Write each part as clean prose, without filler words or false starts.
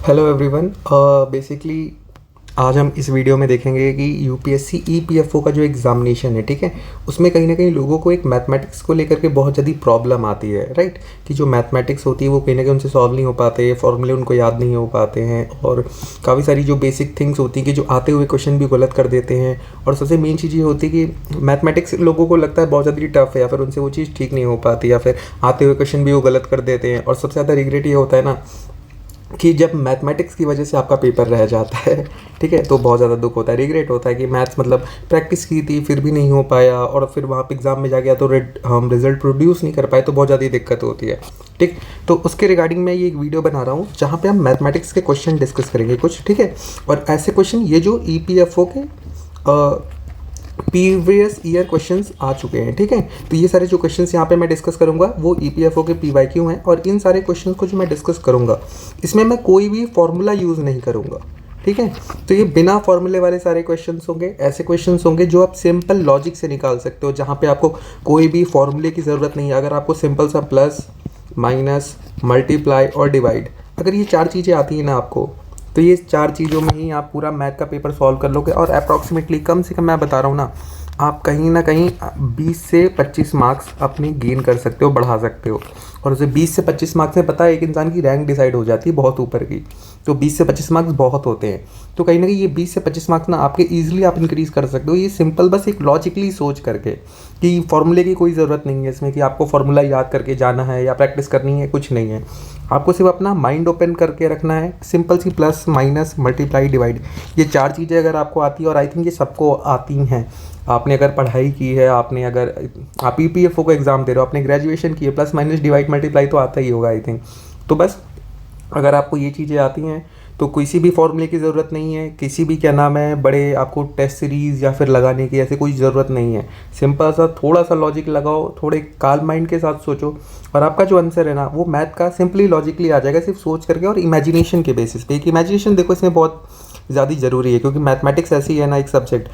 Hello everyone. Basically आज हम इस वीडियो में देखेंगे कि यूपीएससी ईपीएफओ का जो एग्ज़ामिनेशन है, ठीक है, उसमें कहीं ना कहीं लोगों को एक मैथमेटिक्स को लेकर के बहुत ज़्यादा प्रॉब्लम आती है, राइट। कि जो मैथमेटिक्स होती है वो कहीं ना कहीं उनसे सॉल्व नहीं हो पाते, फॉर्मूले उनको याद नहीं हो पाते हैं, और काफ़ी सारी जो बेसिक थिंग्स होती हैं कि जो आते हुए क्वेश्चन भी गलत कर देते हैं। और सबसे मेन चीज़ ये होती है कि मैथमेटिक्स लोगों को लगता है बहुत ज़्यादा टफ है, या फिर उनसे वो चीज़ ठीक नहीं हो पाती, या फिर आते हुए क्वेश्चन भी वो गलत कर देते हैं। और सबसे ज़्यादा रिग्रेट ये होता है ना कि जब मैथमेटिक्स की वजह से आपका पेपर रह जाता है, ठीक है, तो बहुत ज़्यादा दुख होता है, रिग्रेट होता है कि मैथ्स मतलब प्रैक्टिस की थी फिर भी नहीं हो पाया, और फिर वहाँ पे एग्ज़ाम में जा गया तो हम रिजल्ट प्रोड्यूस नहीं कर पाए, तो बहुत ज़्यादा दिक्कत होती है, ठीक। तो उसके रिगार्डिंग मैं ये एक वीडियो बना रहा हूँ जहाँ पे हम मैथमेटिक्स के क्वेश्चन डिस्कस करेंगे कुछ, ठीक है। और ऐसे क्वेश्चन ये जो ईपीएफओ के प्रीवियस ईयर क्वेश्चंस आ चुके हैं, ठीक है। तो ये सारे जो क्वेश्चंस यहाँ पे मैं डिस्कस करूँगा वो ईपीएफओ के पीवाईक्यू हैं, और इन सारे क्वेश्चंस को जो मैं डिस्कस करूँगा इसमें मैं कोई भी फॉर्मूला यूज़ नहीं करूँगा, ठीक है। तो ये बिना फॉर्मूले वाले सारे क्वेश्चंस होंगे, ऐसे क्वेश्चंस होंगे जो आप सिंपल लॉजिक से निकाल सकते हो, जहाँ पे आपको कोई भी फॉर्मूले की ज़रूरत नहीं है। अगर आपको सिंपल सा प्लस, माइनस, मल्टीप्लाई और डिवाइड, अगर ये चार चीज़ें आती हैं ना आपको, तो ये चार चीज़ों में ही आप पूरा मैथ का पेपर सॉल्व कर लोगे। और अप्रॉक्सीमेटली कम से कम मैं बता रहा हूँ ना, आप कहीं ना कहीं 20 से 25 मार्क्स अपनी गेन कर सकते हो, बढ़ा सकते हो। और उसे 20 से 25 मार्क्स में पता है एक इंसान की रैंक डिसाइड हो जाती है बहुत ऊपर की, तो 20 से 25 मार्क्स बहुत होते हैं। तो कहीं ना कहीं ये 20 से 25 मार्क्स ना आपके ईजिली आप इंक्रीज़ कर सकते हो, ये सिंपल बस एक लॉजिकली सोच करके, कि फॉर्मूले की कोई ज़रूरत नहीं है इसमें कि आपको फॉर्मूला याद करके जाना है या प्रैक्टिस करनी है, कुछ नहीं है। आपको सिर्फ अपना माइंड ओपन करके रखना है, सिंपल सी प्लस, माइनस, मल्टीप्लाई, डिवाइड, ये चार चीज़ें अगर आपको आती है, और आई थिंक ये सबको आती हैं, आपने अगर पढ़ाई की है, आपने अगर आप ईपीएफओ को एग्ज़ाम दे रहे हो, आपने ग्रेजुएशन की है, प्लस माइनस डिवाइड मल्टीप्लाई तो आता ही होगा आई थिंक। तो बस अगर आपको ये चीज़ें आती हैं तो किसी भी फॉर्मूले की ज़रूरत नहीं है, किसी भी क्या नाम है बड़े आपको टेस्ट सीरीज़ या फिर लगाने की ऐसे कोई ज़रूरत नहीं है। सिंपल सा थोड़ा सा लॉजिक लगाओ, थोड़े काल्म माइंड के साथ सोचो, और आपका जो आंसर है ना वो मैथ का सिंपली लॉजिकली आ जाएगा, सिर्फ सोच करके और इमेजिनेशन के बेसिस पे। एक इमेजिनेशन देखो इसमें बहुत ज़्यादा ज़रूरी है, क्योंकि मैथमेटिक्स ऐसी है ना एक सब्जेक्ट,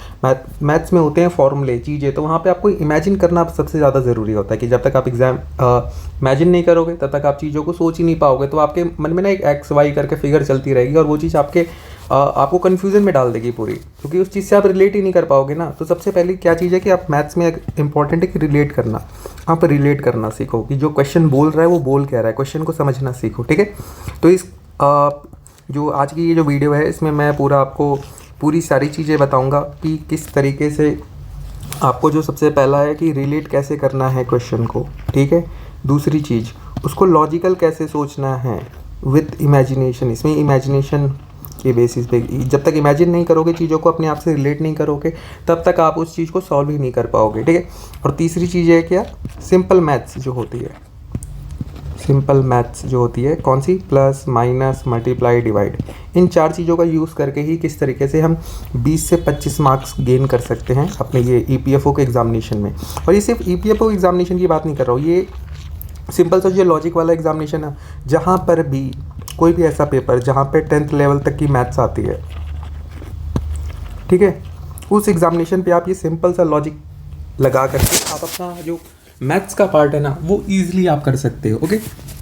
मैथ्स में होते हैं फॉर्मूले चीज़ें, तो वहाँ पे आपको इमेजिन करना सबसे ज़्यादा ज़रूरी होता है। कि जब तक आप इमेजिन नहीं करोगे तब तक आप चीज़ों को सोच ही नहीं पाओगे, तो आपके मन में ना एक एक्स वाई करके फिगर चलती रहेगी, और वो चीज़ आपको कन्फ्यूज़न में डाल देगी पूरी, क्योंकि उस चीज़ से आप रिलेट ही नहीं कर पाओगे ना। तो सबसे पहले क्या चीज़ है कि आप मैथ्स में इंपॉर्टेंट है कि रिलेट करना, आप रिलेट करना सीखो, कि जो क्वेश्चन बोल रहा है वो बोल क्या रहा है, क्वेश्चन को समझना सीखो, ठीक है। तो इस जो आज की ये जो वीडियो है इसमें मैं पूरा आपको पूरी सारी चीज़ें बताऊंगा कि किस तरीके से आपको, जो सबसे पहला है कि रिलेट कैसे करना है क्वेश्चन को, ठीक है। दूसरी चीज़, उसको लॉजिकल कैसे सोचना है विथ इमेजिनेशन, इसमें इमेजिनेशन के बेसिस पे, जब तक इमेजिन नहीं करोगे चीज़ों को, अपने आप से रिलेट नहीं करोगे, तब तक आप उस चीज़ को सॉल्व ही नहीं कर पाओगे, ठीक है। और तीसरी चीज़ है क्या, सिंपल मैथ्स जो होती है, सिंपल मैथ्स जो होती है कौन सी, प्लस, माइनस, मल्टीप्लाई, डिवाइड, इन चार चीज़ों का यूज़ करके ही किस तरीके से हम 20 से 25 मार्क्स गेन कर सकते हैं अपने ये ईपीएफओ के एग्जामिनेशन में। और ये सिर्फ ईपीएफओ एग्जामिनेशन की बात नहीं कर रहा हूँ, ये सिंपल सा जो लॉजिक वाला एग्जामिनेशन है, जहाँ पर भी कोई भी ऐसा पेपर जहाँ पे 10th लेवल तक की मैथ्स आती है, ठीक है, उस एग्जामिनेशन पे आप ये सिंपल सा लॉजिक लगा करके आप अपना जो मैथ्स का पार्ट है ना वो ईजिली आप कर सकते हो, ओके।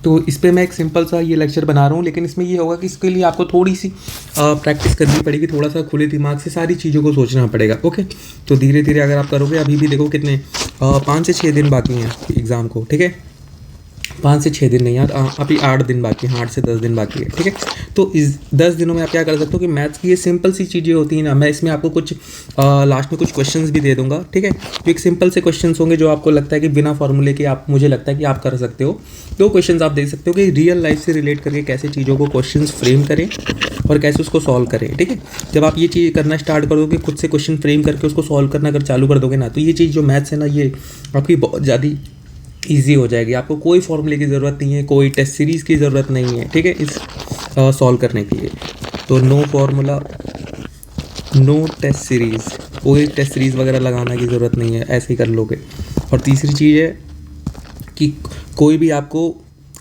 तो इस पर मैं एक सिंपल सा ये लेक्चर बना रहा हूँ, लेकिन इसमें ये होगा कि इसके लिए आपको थोड़ी सी प्रैक्टिस करनी पड़ेगी, थोड़ा सा खुले दिमाग से सारी चीज़ों को सोचना पड़ेगा, ओके। तो धीरे धीरे अगर आप करोगे, अभी भी देखो कितने 5 से 6 दिन बाकी हैं एग्ज़ाम को, ठीक है। 5 से 6 दिन नहीं यार, अभी 8 दिन बाकी हैं, 8 से 10 दिन बाकी है, ठीक है। तो इस 10 दिनों में आप क्या कर सकते हो कि मैथ्स की ये सिंपल सी चीज़ें होती हैं ना, मैं इसमें आपको कुछ लास्ट में कुछ क्वेश्चंस भी दे दूंगा, ठीक है। तो एक सिंपल से क्वेश्चंस होंगे जो आपको लगता है कि बिना फॉर्मूले के आप, मुझे लगता है कि आप कर सकते हो। दो क्वेश्चंस आप देख सकते हो कि रियल लाइफ से रिलेट करके कैसे चीज़ों को क्वेश्चंस फ्रेम करें और कैसे उसको सॉल्व करें, ठीक है। जब आप ये चीज़ करना स्टार्ट कर दोगे, खुद से क्वेश्चन फ्रेम करके उसको सॉल्व करना अगर चालू कर दोगे ना, तो ये चीज़ जो मैथ्स है ना ये आपकी बहुत ज़्यादा ईजी हो जाएगी। आपको कोई फॉर्मूले की ज़रूरत नहीं है, कोई टेस्ट सीरीज़ की ज़रूरत नहीं है, ठीक है, इस सॉल्व करने के लिए। तो no formula, no test series, कोई टेस्ट सीरीज़ वगैरह लगाना की ज़रूरत नहीं है, ऐसे ही कर लोगे। और तीसरी चीज़ है कि कोई भी आपको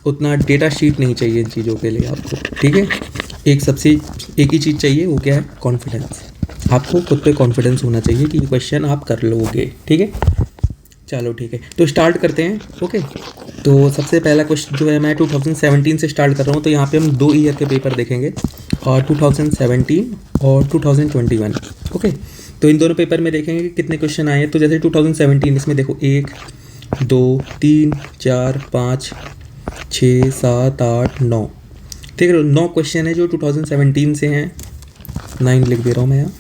उतना डेटा शीट नहीं चाहिए इन चीज़ों के लिए आपको, ठीक है। एक ही चीज़ चाहिए, वो क्या है, कॉन्फिडेंस। आपको खुद पे कॉन्फिडेंस होना चाहिए कि ये क्वेश्चन आप कर लोगे, ठीक है। चलो ठीक है, तो स्टार्ट करते हैं। ओके, तो सबसे पहला क्वेश्चन जो है मैं 2017 से स्टार्ट कर रहा हूँ। तो यहाँ पे हम 2 ईयर के पेपर देखेंगे, और 2017 और 2021। ओके, तो इन दोनों पेपर में देखेंगे कि कितने क्वेश्चन आए हैं। तो जैसे 2017 इसमें देखो 1 2 3 4 5 6 7 8 9, ठीक है, 9 क्वेश्चन है जो 2017 से हैं। 9 लिख दे रहा हूँ मैं यहाँ।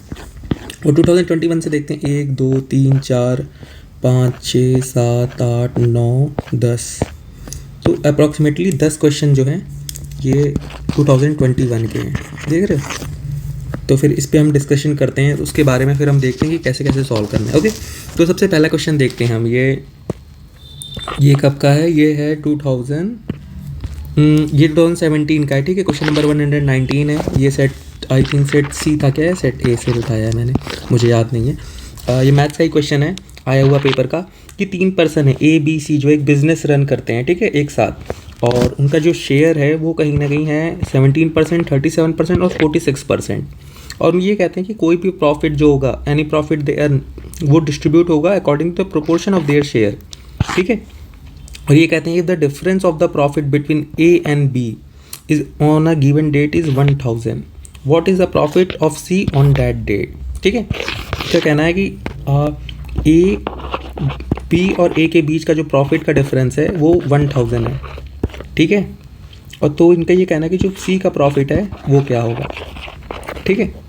और 2021 से देखते हैं 1 2 3 4 5 6 7 8 9 10। तो अप्रॉक्सीमेटली 10 क्वेश्चन जो हैं ये 2021 के हैं, देख रहे हो। तो फिर इस पे हम डिस्कशन करते हैं, उसके बारे में फिर हम देखते हैं कि कैसे कैसे सॉल्व करना है। ओके, तो सबसे पहला क्वेश्चन देखते हैं हम। ये कब का है? ये है 2017 का है, ठीक है। क्वेश्चन नंबर 119 है। ये सेट आई थिंक सेट सी था, क्या है, सेट ए से उठाया है मैंने, मुझे याद नहीं है। ये मैथ्स का ही क्वेश्चन है, आया हुआ पेपर का, कि 3 पर्सन है ए बी सी जो एक बिजनेस रन करते हैं, ठीक है, एक साथ। और उनका जो शेयर है वो कहीं ना कहीं है 17%, 37% और 46%। और ये कहते हैं कि कोई भी प्रॉफिट जो होगा, एनी प्रॉफिट दे अर्न, वो डिस्ट्रीब्यूट होगा according to the proportion of their share, ठीक है। और ये कहते हैं if the difference of the profit between A and B is on a given date is 1000, what is the profit of C on that date, ठीक है। क्या कहना है कि ए बी और ए के बीच का जो प्रॉफिट का डिफरेंस है वो 1000 है, ठीक है। और तो इनका ये कहना है कि जो सी का प्रॉफिट है वो क्या होगा, ठीक है।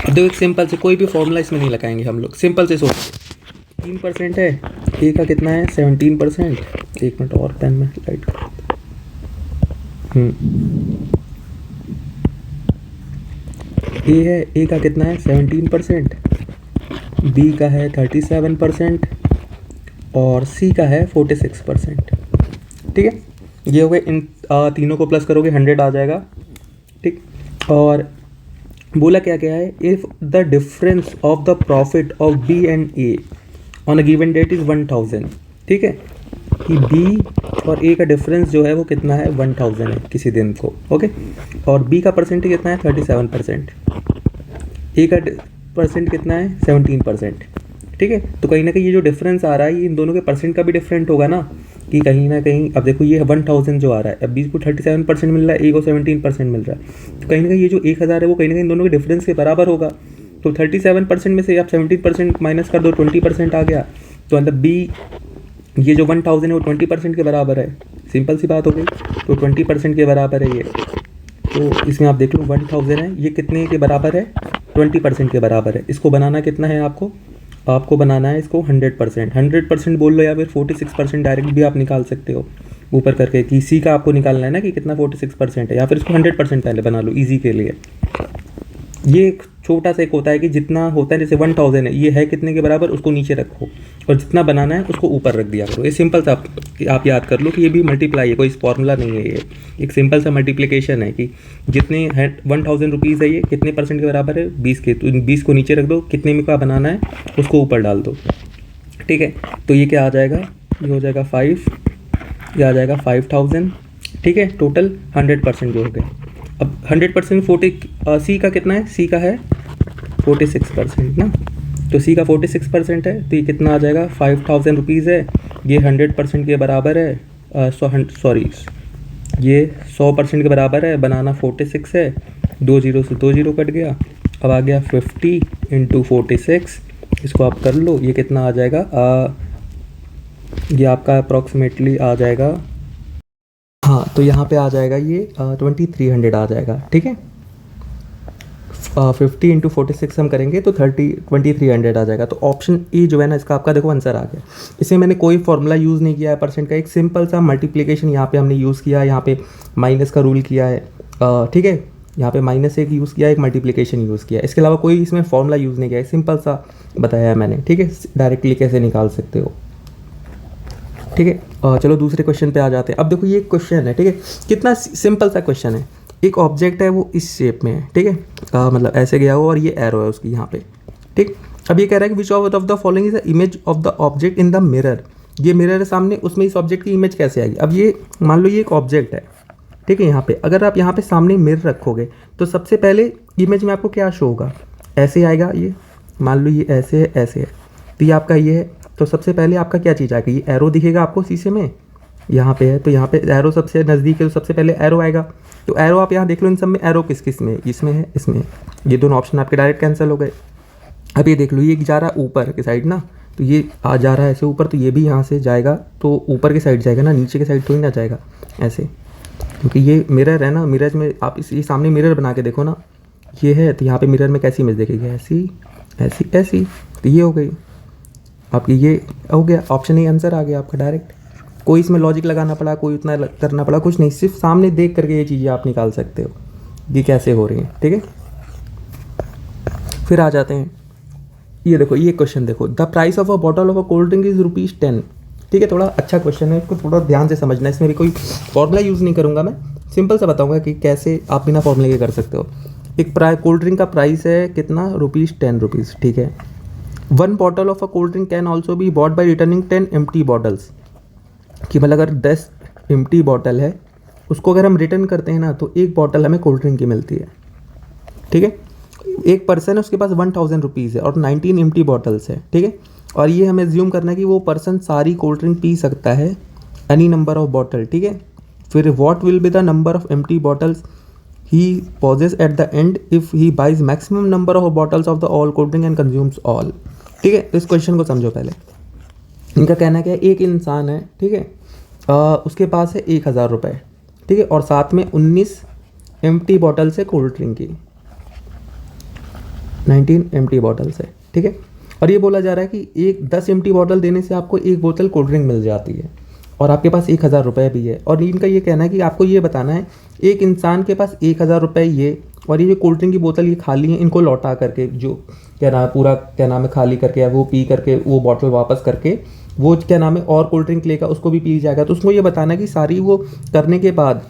अब देखो एक सिंपल से, कोई भी फॉर्मूला इसमें नहीं लगाएंगे हम लोग, सिंपल से सोच। 3% है, ए का कितना है 17%। एक मिनट और पेन में लाइट कर। ए है, ए का कितना है 17%, बी का है 37% और सी का है 46%, ठीक है। ये हो गए, इन तीनों को प्लस करोगे 100 आ जाएगा, ठीक। और बोला क्या क्या है, if the difference of the profit of B and A on a given date is 1000, ठीक है, कि बी और ए का डिफरेंस जो है वो कितना है 1000 है किसी दिन को, ओके। और बी का परसेंटेज कितना है 37%, ए का परसेंट कितना है 17%, ठीक है। तो कहीं ना कहीं ये जो डिफरेंस आ रहा है ये इन दोनों के परसेंट का भी डिफरेंट होगा ना, कि कहीं ना कहीं। अब देखो ये 1000 जो आ रहा है, अब बी को 37% मिल रहा है, ए को 17% मिल रहा है, तो कहीं ना कहीं ये जो 1000 है वो कहीं ना कहीं दोनों के डिफरेंस के बराबर होगा। तो 37% में से आप 17% माइनस कर दो, 20% आ गया। तो मतलब बी, ये जो 1000 है वो 20% के बराबर है, सिंपल सी बात हो गई। तो 20% के बराबर है ये। तो इसमें आप देख लो 1000 है, ये कितने के बराबर है 20% के बराबर है। इसको बनाना कितना है आपको बनाना है इसको 100%। 100% बोल लो या फिर 46% डायरेक्ट भी आप निकाल सकते हो ऊपर करके, कि सी का आपको निकालना है ना कि कितना 46% है, या फिर इसको 100% पहले बना लो इजी के लिए। ये एक छोटा सा एक होता है कि जितना होता है, जैसे 1000 है, ये है कितने के बराबर, उसको नीचे रखो, और जितना बनाना है उसको ऊपर रख दिया करो। ये सिंपल सा आप याद कर लो कि ये भी मल्टीप्लाई है, कोई फॉर्मूला नहीं है, ये एक सिंपल सा मल्टीप्लिकेशन है कि जितने है 1000 रुपीज़ है, ये कितने परसेंट के बराबर है 20 के। तो 20 को नीचे रख दो, कितने में का बनाना है उसको ऊपर डाल दो, ठीक है। तो ये क्या आ जाएगा, ये हो जाएगा 5, ये आ जाएगा 5000, ठीक है। टोटल 100% जो हो गए। अब 100% 40, सी का कितना है, सी का है 46% ना, तो सी का 46% है, तो ये कितना आ जाएगा 5000 रुपीज़ है, ये 100% के बराबर है, सॉरी ये 100% के बराबर है, बनाना 46 है, 2 0 से 2 0 कट गया। अब आ गया 50 × 46, इसको आप कर लो, ये कितना आ जाएगा, ये आपका अप्रॉक्सीमेटली आ जाएगा, हाँ, तो यहाँ पे आ जाएगा ये 2300 आ जाएगा, ठीक है। 50 × 46 हम करेंगे तो 2300 आ जाएगा। तो ऑप्शन ए जो है ना, इसका आपका देखो आंसर आ गया। इसमें मैंने कोई फॉर्मूला यूज़ नहीं किया है परसेंट का, एक सिंपल सा मल्टीप्लिकेशन यहाँ पे हमने यूज़ किया, यहाँ पे माइनस का रूल किया है, ठीक है। यहाँ पे -1 यूज़ किया, एक मल्टीप्लिकेशन यूज़ किया, इसके अलावा कोई इसमें फॉर्मूला यूज़ नहीं किया है, सिंपल सा बताया है मैंने, ठीक है। डायरेक्टली कैसे निकाल सकते हो, ठीक है। चलो दूसरे क्वेश्चन पे आ जाते हैं। अब देखो ये क्वेश्चन है, ठीक है, कितना सिंपल सा क्वेश्चन है। एक ऑब्जेक्ट है, वो इस शेप में है, ठीक है, मतलब ऐसे गया हो और ये एरो है उसकी यहाँ पे, ठीक। अब ये कह रहा है कि which of the following is the image of the object in the mirror. ये मिरर है सामने, उसमें इस ऑब्जेक्ट की इमेज कैसे आएगी। अब ये मान लो ये एक ऑब्जेक्ट है, ठीक है। यहाँ पे अगर आप यहाँ पे सामने मिरर रखोगे तो सबसे पहले इमेज में आपको क्या शो होगा, ऐसे आएगा। ये मान लो ये ऐसे है, ऐसे है, तो ये आपका ये है, तो सबसे पहले आपका क्या चीज़ आएगा, ये एरो दिखेगा आपको शीशे में, यहाँ पे है तो यहाँ पे एरो सबसे नज़दीक है तो सबसे पहले एरो आएगा। तो एरो आप यहाँ देख लो, इन सब में एरो किस किस में, इसमें है, इसमें है। ये दोनों ऑप्शन आपके डायरेक्ट कैंसिल हो गए। अब ये देख लो, ये जा रहा है ऊपर की साइड ना, तो ये आ जा रहा है ऐसे ऊपर, तो ये भी यहाँ से जाएगा तो ऊपर की साइड जाएगा ना, नीचे की साइड तो ही ना जाएगा ऐसे, क्योंकि ये मिरर है ना। मिरर में आप ये सामने मिरर बना के देखो ना, ये है तो यहाँ पे मिरर में कैसी इमेज देखेगी, ऐसी ऐसी ऐसी, तो ये हो गई आपकी, ये हो गया ऑप्शन ए आंसर आ गया आपका डायरेक्ट। कोई इसमें लॉजिक लगाना पड़ा, कोई उतना करना पड़ा, कुछ नहीं, सिर्फ सामने देख करके ये चीज़ें आप निकाल सकते हो कि कैसे हो रही हैं। ठीक है, फिर आ जाते हैं, ये देखो, ये क्वेश्चन देखो, the price of a bottle of a cold drink is ₹10। ठीक है, थोड़ा अच्छा क्वेश्चन है, इसको थोड़ा ध्यान से समझना है। इसमें भी कोई फॉर्मूला यूज़ नहीं करूँगा मैं, सिंपल सा बताऊँगा कि कैसे आप बिना फॉर्मूले के कर सकते हो। एक कोल्ड ड्रिंक का प्राइस है कितना, ₹10। ठीक है, 1 bottle of a cold drink can also be bought by returning 10 empty bottles. कि मतलब अगर 10 एम्प्टी बॉटल है, उसको अगर हम रिटर्न करते हैं ना, तो एक बॉटल हमें कोल्ड ड्रिंक की मिलती है। ठीक है, एक पर्सन है, उसके पास ₹1000 है और 19 एम्प्टी बॉटल्स है। ठीक है, और ये हमें एज्यूम करना है कि वो पर्सन सारी कोल्ड ड्रिंक पी सकता है, एनी नंबर ऑफ बॉटल। ठीक है, फिर what will be the number of empty bottles he possesses at the end if he buys maximum number of bottles of the all cold drink and consumes all. ठीक है, इस question को समझो पहले। इनका कहना क्या है, एक इंसान है, ठीक है, उसके पास है ₹1000, ठीक है, और साथ में 19 एम्प्टी बॉटल्स है कोल्ड ड्रिंक की, 19 एम्प्टी बॉटल्स है। ठीक है, और ये बोला जा रहा है कि एक 10 एम्प्टी बॉटल देने से आपको एक बोतल कोल्ड ड्रिंक मिल जाती है, और आपके पास ₹1000 भी है। और इनका ये कहना है कि आपको ये बताना है, एक इंसान के पास ₹1000 ये, और ये जो कोल्ड ड्रिंक की बोतल ये खाली है, इनको लौटा करके, जो क्या नाम है पूरा क्या नाम है खाली करके, या वो पी करके वो बॉटल वापस करके वो क्या नाम है और कोल्ड ड्रिंक लेकर उसको भी पी जाएगा। तो उसको ये बताना है कि सारी वो करने के बाद,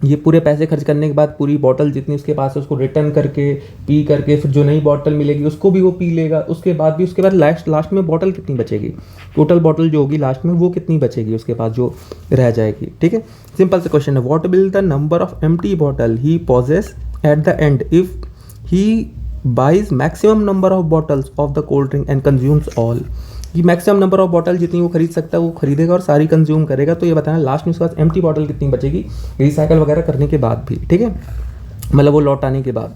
ये पूरे पैसे खर्च करने के बाद, पूरी बॉटल जितनी उसके पास है उसको रिटर्न करके पी करके, फिर जो नई बॉटल मिलेगी उसको भी वो पी लेगा, उसके बाद भी उसके बाद लास्ट में बॉटल कितनी बचेगी, टोटल बॉटल जो होगी लास्ट में वो कितनी बचेगी उसके पास जो रह जाएगी। ठीक है, सिंपल सा क्वेश्चन है, what will the number of empty bottle he possesses at the end if he buys maximum number of bottles of the cold drink and consumes all. ये मैक्सिमम नंबर ऑफ बॉटल जितनी वो खरीद सकता है वो खरीदेगा और सारी कंज्यूम करेगा। तो ये बताना लास्ट में उसके पास एम्प्टी बॉटल कितनी बचेगी, रिसाइकल वगैरह करने के बाद भी। ठीक है, मतलब वो लौटाने के बाद।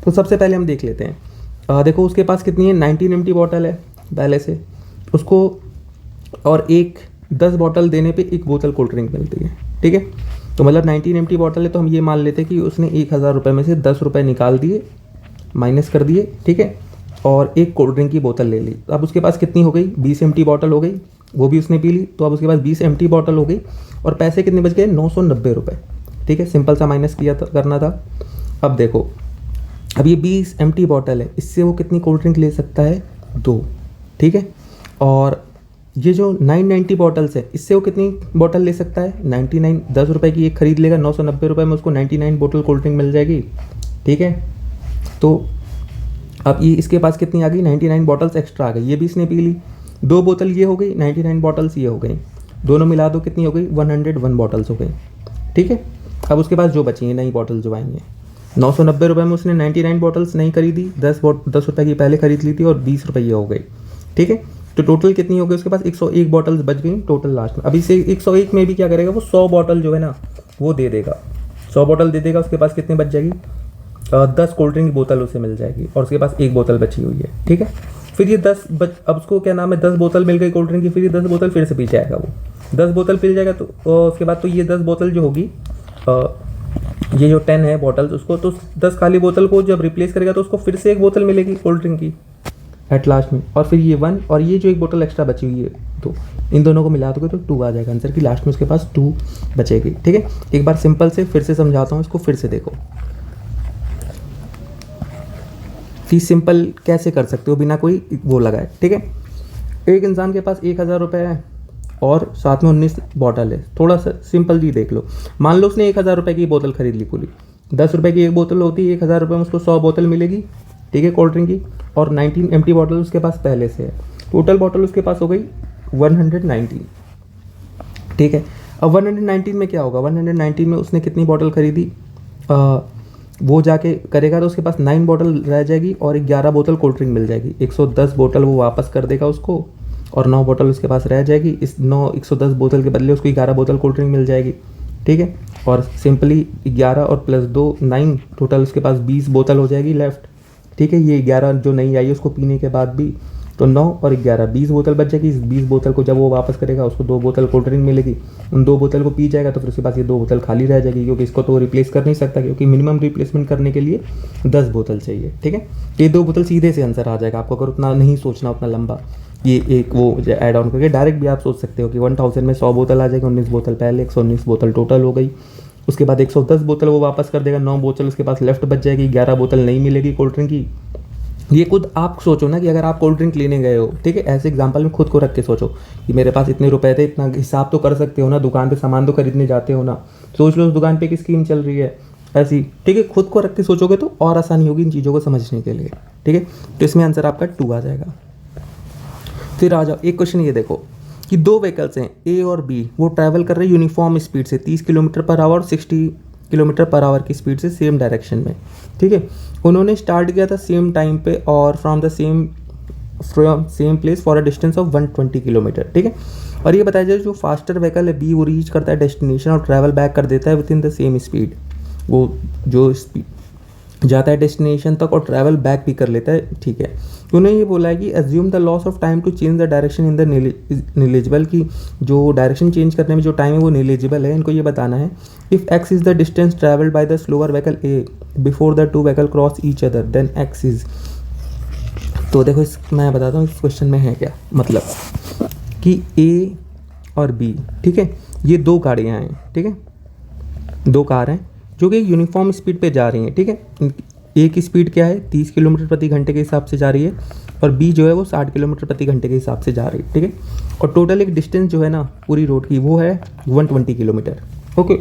तो सबसे पहले हम देख लेते हैं, देखो उसके पास कितनी है, 19 एम्प्टी बॉटल है पहले से उसको, और एक 10 बॉटल देने पे एक बोतल कोल्ड ड्रिंक मिलती है। ठीक है, तो मतलब 19 एम्प्टी बॉटल है, तो हम ये मान लेते हैं कि उसने ₹1000 में से ₹10 निकाल दिए, माइनस कर दिए। ठीक है, और एक कोल्ड ड्रिंक की बोतल ले ली। अब उसके पास कितनी हो गई, 20 एम्प्टी बॉटल हो गई, वो भी उसने पी ली। तो अब उसके पास 20 एम्प्टी बॉटल हो गई, और पैसे कितने बच गए, ₹990। ठीक है, सिंपल सा माइनस किया था, करना था। अब देखो, अब ये 20 एम्प्टी बॉटल है, इससे वो कितनी कोल्ड ड्रिंक ले सकता है, 2। ठीक है, और ये जो 990 बॉटल्स है, इससे वो कितनी बॉटल ले सकता है, 99। ₹10 की एक खरीद लेगा, ₹990 में उसको 99 बोतल कोल्ड ड्रिंक मिल जाएगी। ठीक है, तो अब ये इसके पास कितनी आ गई, 99 बॉटल्स एक्स्ट्रा आ गई, ये भी इसने पी ली। 2 बोतल ये हो गई, 99 बॉटल्स ये हो गई, दोनों मिला दो कितनी हो गई, 101 बॉटल्स हो गई। ठीक है, अब उसके पास जो बची हैं नई बॉटल जो आएंगे, ₹990 में उसने 99 बॉटल्स नहीं खरीदी, 10 रुपये की पहले खरीद ली थी, और ₹20 ये हो गई। ठीक है, तो टोटल कितनी हो गई उसके पास, 101 बॉटल्स बच गई टोटल लास्ट में। अभी से 101 में भी क्या करेगा वो, 100 बॉटल जो है ना वो दे देगा, 100 बॉटल दे देगा। उसके पास कितनी बच जाएगी, 10 कोल्ड ड्रिंक की बोतल उसे मिल जाएगी, और उसके पास एक बोतल बची हुई है। ठीक है, फिर ये 10 अब उसको क्या नाम है 10 बोतल मिल गई कोल्ड ड्रिंक की, फिर ये 10 बोतल फिर से पी जाएगा वो, 10 बोतल पी जाएगा। तो उसके बाद तो ये 10 बोतल जो होगी, ये जो 10 है बॉटल्स, उसको तो 10 खाली बोतल को जब रिप्लेस करेगा तो उसको फिर से एक बोतल मिलेगी कोल्ड ड्रिंक की एट लास्ट में, और फिर ये 1, और ये जो एक बोतल एक्स्ट्रा बची हुई है, तो इन दोनों को मिला दोगे तो 2 आ जाएगा आंसर की, लास्ट में उसके पास 2 बचेगी। ठीक है, एक बार सिंपल से फिर से समझाता हूँ, इसको फिर से देखो कि सिंपल कैसे कर सकते हो बिना कोई वो लगाए। ठीक है, एक इंसान के पास ₹1000 है और साथ में 19 बॉटल है। थोड़ा सा सिंपल जी देख लो, मान लो उसने ₹1000 की बोतल खरीद ली पूरी, ₹10 की एक बोतल होती है, ₹1000 में उसको 100 बोतल मिलेगी। ठीक है, कोल्ड ड्रिंक की, और 19 एम्प्टी बॉटल उसके पास पहले से है, टोटल बॉटल उसके पास हो गई 119। ठीक है, अब 119 में क्या होगा, 119 में उसने कितनी बॉटल खरीदी, वो जाके करेगा तो उसके पास 9 बॉटल रह जाएगी और 11 बोतल कोल्ड ड्रिंक मिल जाएगी। 110 बोतल वो वापस कर देगा उसको, और 9 बोतल उसके पास रह जाएगी। इस 110 बोतल के बदले उसको 11 बोतल कोल्ड ड्रिंक मिल जाएगी, ठीक है। और सिंपली 11 और प्लस 2 9, टोटल उसके पास 20 बोतल हो जाएगी लेफ्ट, ठीक है। ये 11 जो नहीं आई है उसको पीने के बाद भी, तो 9 और 11 20 बोतल बच जाएगी। इस 20 बोतल को जब वो वापस करेगा उसको 2 बोतल कोल्ड ड्रिंक मिलेगी। उन 2 बोतल को पी जाएगा तो फिर उसके पास ये 2 बोतल खाली रह जाएगी, क्योंकि इसको तो रिप्लेस कर नहीं सकता, क्योंकि मिनिमम रिप्लेसमेंट करने के लिए 10 बोतल चाहिए, ठीक है। ये 2 बोतल सीधे से आंसर आ जाएगा आपको, अगर उतना नहीं सोचना उतना लंबा। ये एक वो ऐड ऑन करके डायरेक्ट भी आप सोच सकते हो कि 1000 में 100 बोतल आ जाएगी, 19 बोतल पहले, 119 बोतल टोटल हो गई। उसके बाद 110 बोतल वो वापस कर देगा, 9 बोतल उसके पास लेफ्ट बच जाएगी, 11 बोतल नहीं मिलेगी कोल्ड ड्रिंक की। ये खुद आप सोचो ना कि अगर आप कोल्ड ड्रिंक लेने गए हो, ठीक है, ऐसे एग्जांपल में खुद को रख के सोचो कि मेरे पास इतने रुपए थे, इतना हिसाब तो कर सकते हो ना, दुकान पे सामान तो खरीदने जाते हो ना, सोच लो उस दुकान पे की स्कीम चल रही है ऐसी, ठीक है। खुद को रख के सोचोगे तो और आसानी होगी इन चीज़ों को समझने के लिए, ठीक है। तो इसमें आंसर आपका 2 आ जाएगा। फिर आ जाओ, एक क्वेश्चन ये देखो कि 2 व्हीकल्स हैं ए और बी, वो ट्रैवल कर रहे हैं यूनिफॉर्म स्पीड से 30 kilometre per hour, 60 kilometre per hour की स्पीड से सेम डायरेक्शन में, ठीक है। उन्होंने स्टार्ट किया था सेम टाइम पे और from same place for a distance of 120 kilometre, ठीक है। और ये बताया जाए जो फास्टर व्हीकल है बी, वो रीच करता है डेस्टिनेशन और ट्रैवल बैक कर देता है with in the same speed. वो जो स्पीड जाता है डेस्टिनेशन तक और ट्रैवल बैक भी कर लेता है, ठीक है। तो उन्होंने ये बोला है कि assume the loss of time to change the direction in the negligible, की जो डायरेक्शन चेंज करने में जो टाइम है वो नेग्लिजिबल है। इनको ये बताना है if x is the distance travelled by the slower vehicle A before the 2 vehicle cross each other than x is. तो देखो मैं बताता हूँ इस क्वेश्चन में है क्या मतलब कि ए और बी, ठीक है, ये 2 गाड़ियाँ हैं, ठीक है, 2 कार हैं जो कि यूनिफॉर्म स्पीड पे जा रही हैं, ठीक है। ए की स्पीड क्या है 30 किलोमीटर प्रति घंटे के हिसाब से जा रही है और बी जो है वो 60 किलोमीटर प्रति घंटे के हिसाब से जा रही है, ठीक है। और टोटल एक डिस्टेंस जो है ना पूरी रोड की वो है 120 किलोमीटर, ओके।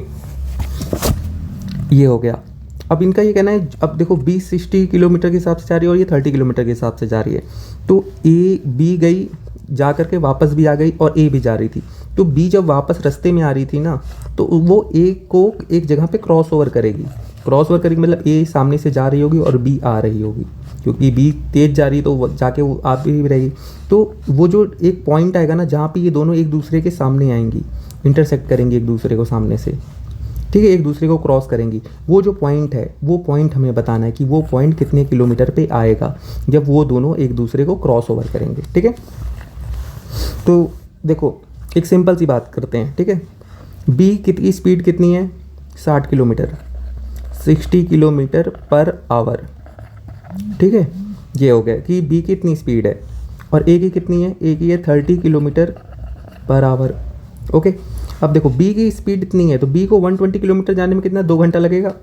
ये हो गया। अब इनका ये कहना है, अब देखो बी 60 किलोमीटर के हिसाब से जा रही है और ये 30 किलोमीटर के हिसाब से जा रही है। तो ए बी गई जा करके वापस भी आ गई और ए भी जा रही थी। तो बी जब वापस रास्ते में आ रही थी ना तो वो ए को एक जगह पे क्रॉस ओवर करेगी। क्रॉस ओवर करेगी मतलब ए सामने से जा रही होगी और बी आ रही होगी, क्योंकि बी तेज़ जा रही है तो वो जाके वो आ भी रहेगी। तो वो जो एक पॉइंट आएगा ना जहाँ पे ये दोनों एक दूसरे के सामने आएंगी, इंटरसेक्ट करेंगी एक दूसरे को सामने से, ठीक है, एक दूसरे को क्रॉस करेंगी। वो जो पॉइंट है वो पॉइंट हमें बताना है कि वो पॉइंट कितने किलोमीटर पे आएगा जब वो दोनों एक दूसरे को क्रॉस ओवर करेंगे, ठीक है। तो देखो एक सिंपल सी बात करते हैं, ठीक है। बी की स्पीड कितनी है 60 किलोमीटर, 60 किलोमीटर पर आवर, ठीक है। ये हो गया कि बी की कितनी स्पीड है और ए की कितनी है, ए की है 30 किलोमीटर पर आवर, ओके। अब देखो बी की स्पीड इतनी है तो बी को 120 किलोमीटर जाने में कितना 2 घंटा लगेगा,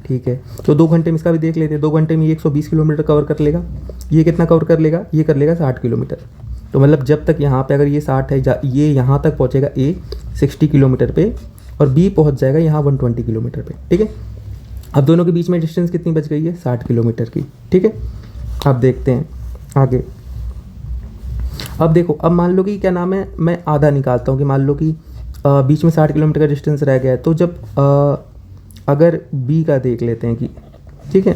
ठीक है। तो 2 घंटे में इसका भी देख लेते हैं, 2 घंटे में ये 120 किलोमीटर कवर कर लेगा। ये कितना कवर कर लेगा, ये कर लेगा 60 किलोमीटर। तो मतलब जब तक यहाँ पे अगर ये 60 है, ये यहाँ तक पहुँचेगा ए 60 किलोमीटर पे और बी पहुँच जाएगा यहाँ 120 किलोमीटर पे, ठीक है। अब दोनों के बीच में डिस्टेंस कितनी बच गई है 60 किलोमीटर की, ठीक है। अब देखते हैं आगे। अब देखो, अब मान लो कि क्या नाम है, मैं आधा निकालता हूँ कि मान लो कि बीच में 60 किलोमीटर का डिस्टेंस रह गया है। तो जब अगर बी का देख लेते हैं कि, ठीक है,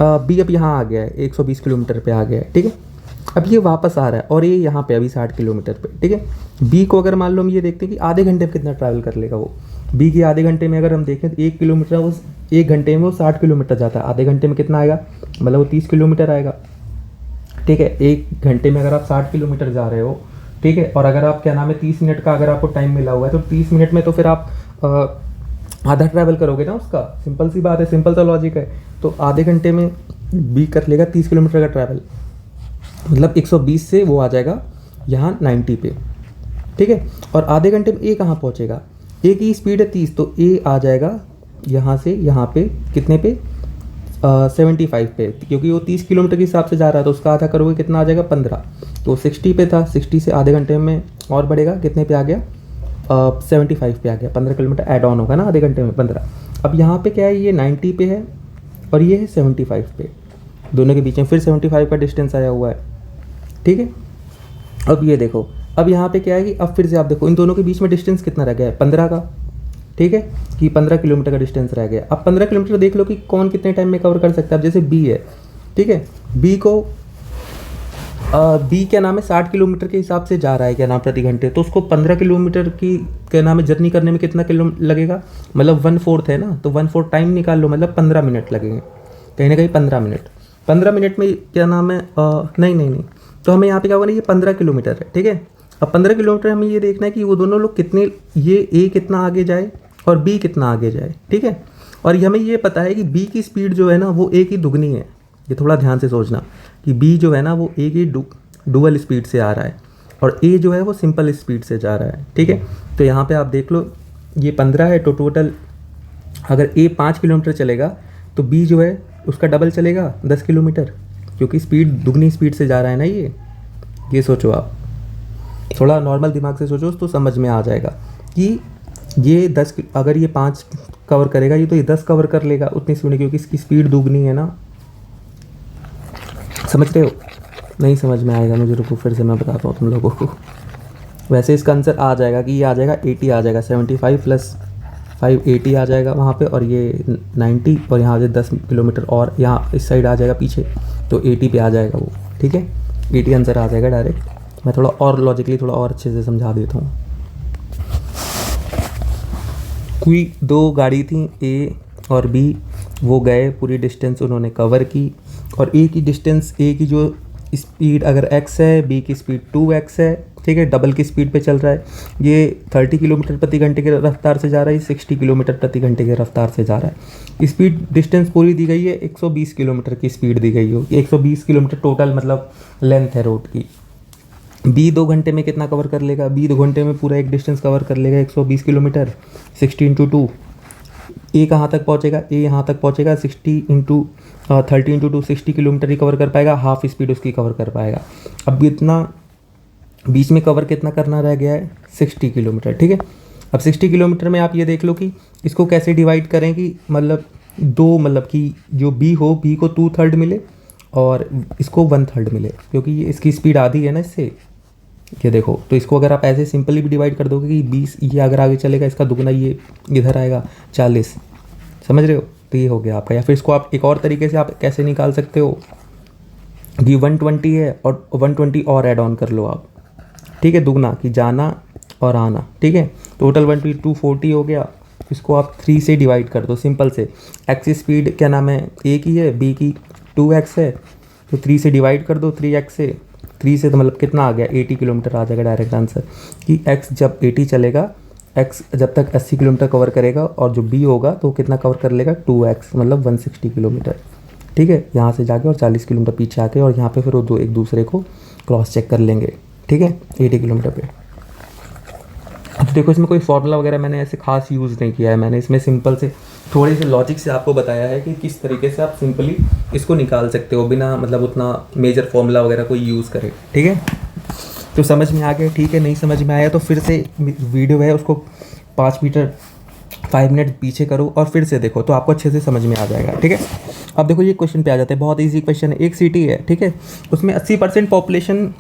बी अब यहाँ आ गया है 120 किलोमीटर पे आ गया है, ठीक है। अब ये वापस आ रहा है और ये यहाँ पे अभी 60 किलोमीटर पे, ठीक है। बी को अगर मान लो हम ये देखते हैं कि आधे घंटे में कितना ट्रैवल कर लेगा वो, बी की आधे घंटे में अगर हम देखें तो 1 किलोमीटर उस 1 घंटे में वो 60 किलोमीटर जाता है, आधे घंटे में कितना आएगा, मतलब वो 30 किलोमीटर आएगा, ठीक है। 1 घंटे में अगर आप 60 किलोमीटर जा रहे हो, ठीक है, और अगर आप क्या नाम है 30 मिनट का अगर आपको टाइम मिला हुआ है तो 30 मिनट में तो फिर आप आधा ट्रैवल करोगे ना उसका, सिंपल सी बात है, सिंपल सा लॉजिक है। तो आधे घंटे में बी कर लेगा 30 किलोमीटर का ट्रैवल, मतलब 120 से वो आ जाएगा यहाँ 90 पे, ठीक है। और आधे घंटे में ए कहाँ पहुँचेगा, ए की स्पीड है 30, तो ए आ जाएगा यहाँ से यहाँ पे कितने पे 75 पे, क्योंकि वो 30 किलोमीटर के हिसाब से जा रहा है तो उसका आधा करोगे कितना आ जाएगा 15। तो 60 पे था, 60 से आधे घंटे में और बढ़ेगा, कितने पे आ गया 75 पे आ गया, 15 किलोमीटर ऐड ऑन होगा ना आधे घंटे में 15। अब यहाँ पे क्या है, ये 90 पे है और ये है 75 पे, दोनों के बीच में फिर 75 का डिस्टेंस आया हुआ है, ठीक है। अब ये देखो, अब यहाँ पे क्या है कि अब फिर से आप देखो इन दोनों के बीच में डिस्टेंस कितना रह गया है 15 का, ठीक है, कि 15 किलोमीटर का डिस्टेंस रह गया। अब 15 किलोमीटर देख लो कि कौन कितने टाइम में कवर कर सकता है। अब जैसे बी है, ठीक है, बी को बी क्या नाम है 60 किलोमीटर के हिसाब से जा रहा है क्या नाम प्रति घंटे, तो उसको 15 किलोमीटर की क्या नाम है जर्नी करने में कितना किलो लगेगा, मतलब 1/4 है ना, तो 1/4 टाइम निकाल लो, मतलब 15 मिनट लगेंगे कहीं ना कहीं 15 मिनट। 15 मिनट में क्या नाम है नहीं नहीं नहीं, तो हमें यहाँ पे क्या होगा ना, ये 15 किलोमीटर है, ठीक है। अब 15 किलोमीटर हमें ये देखना है कि वो दोनों लोग कितने, ये ए कितना आगे जाए और बी कितना आगे जाए, ठीक है। और हमें ये पता है कि बी की स्पीड जो है ना वो ए की दुगनी है, ये थोड़ा ध्यान से सोचना कि बी जो है ना वो ए की डुअल स्पीड से आ रहा है और ए जो है वो सिंपल स्पीड से जा रहा है, ठीक है। तो यहाँ पे आप देख लो ये 15 है, तो टोटल अगर ए 5 किलोमीटर चलेगा तो बी जो है उसका डबल चलेगा 10 किलोमीटर, क्योंकि स्पीड दुगनी स्पीड से जा रहा है ना ये सोचो आप, थोड़ा नॉर्मल दिमाग से सोचो तो समझ में आ जाएगा कि ये 10 अगर ये 5 कवर करेगा ये तो ये 10 कवर कर लेगा उतनी स्पीड, क्योंकि इसकी स्पीड दुगनी है ना, समझ रहे हो। नहीं समझ में आएगा मुझे, रुको फिर से मैं बताता हूँ तुम लोगों को। वैसे इसका आंसर आ जाएगा कि ये आ जाएगा 80 आ जाएगा, 75 + 5 80 आ जाएगा वहाँ पे, और ये 90 और यहाँ से 10 किलोमीटर और यहाँ इस साइड आ जाएगा पीछे, तो 80 पे आ जाएगा वो, ठीक है। 80 आंसर आ जाएगा डायरेक्ट। मैं थोड़ा और लॉजिकली थोड़ा और अच्छे से समझा देता हूँ। कोई 2 गाड़ी थी ए और बी, वो गए पूरी डिस्टेंस उन्होंने कवर की, और ए की डिस्टेंस, ए की जो स्पीड अगर x है, बी की स्पीड 2x है, ठीक है, डबल की स्पीड पे चल रहा है। ये 30 किलोमीटर प्रति घंटे की रफ्तार से जा रहा है, 60 किलोमीटर प्रति घंटे की रफ्तार से जा रहा है। स्पीड डिस्टेंस पूरी दी गई है, 120 किलोमीटर की स्पीड दी गई हो, 120 किलोमीटर टोटल मतलब लेंथ है रोड की। बी 2 घंटे में कितना कवर कर लेगा, बी 2 घंटे में पूरा एक डिस्टेंस कवर कर लेगा 120 किलोमीटर, 60 × 2। ए कहाँ तक पहुँचेगा, ए यहाँ तक पहुँचेगा 30 × 2 60 किलोमीटर ही कवर कर पाएगा, हाफ स्पीड उसकी कवर कर पाएगा। अब इतना बीच में कवर कितना करना रह गया है, 60 किलोमीटर, ठीक है। अब 60 किलोमीटर में आप ये देख लो कि इसको कैसे डिवाइड करें कि मतलब दो, मतलब कि जो बी हो, बी को 2/3 मिले और इसको 1/3 मिले, क्योंकि ये इसकी स्पीड आधी है ना इससे, ये देखो। तो इसको अगर आप ऐसे सिंपली भी डिवाइड कर दोगे कि 20, ये अगर आगे चलेगा इसका दुगना ये इधर आएगा 40, समझ रहे हो, तो ये हो गया आपका। या फिर इसको आप एक और तरीके से आप कैसे निकाल सकते हो कि 120 है और 120 और ऐड ऑन कर लो आप, ठीक है, दुगना कि जाना और आना, ठीक है। टोटल 120 240 हो गया। इसको आप 3 से डिवाइड कर दो सिंपल से। एक्स स्पीड क्या नाम है, ए की है, बी की 2x है, तो 3 से डिवाइड कर दो, 3x से, 3 से तो मतलब कितना आ गया 80 किलोमीटर आ जाएगा डायरेक्ट आंसर। कि x जब 80 चलेगा, x जब तक 80 किलोमीटर कवर करेगा, और जो b होगा तो कितना कवर कर लेगा 2x मतलब 160 किलोमीटर, ठीक है। यहाँ से जाके और 40 किलोमीटर पीछे आके और यहाँ पे फिर वो एक दूसरे को क्रॉस चेक कर लेंगे, ठीक है, 80 किलोमीटर पे। अब देखो इसमें कोई फॉर्मूला वगैरह मैंने ऐसे खास यूज़ नहीं किया है, मैंने इसमें सिंपल से थोड़ी सी लॉजिक से आपको बताया है कि किस तरीके से आप सिंपली इसको निकाल सकते हो बिना मतलब उतना मेजर फॉर्मूला वगैरह कोई यूज़ करे, ठीक है। तो समझ में आ गया, ठीक है। नहीं समझ में आया तो फिर से वीडियो है उसको 5 मिनट पीछे करो और फिर से देखो, तो आपको अच्छे से समझ में आ जाएगा, ठीक है। अब देखो ये क्वेश्चन पे आ जाते हैं, बहुत ईजी क्वेश्चन है। एक सिटी है, ठीक है, उसमें 80% पॉपुलेशन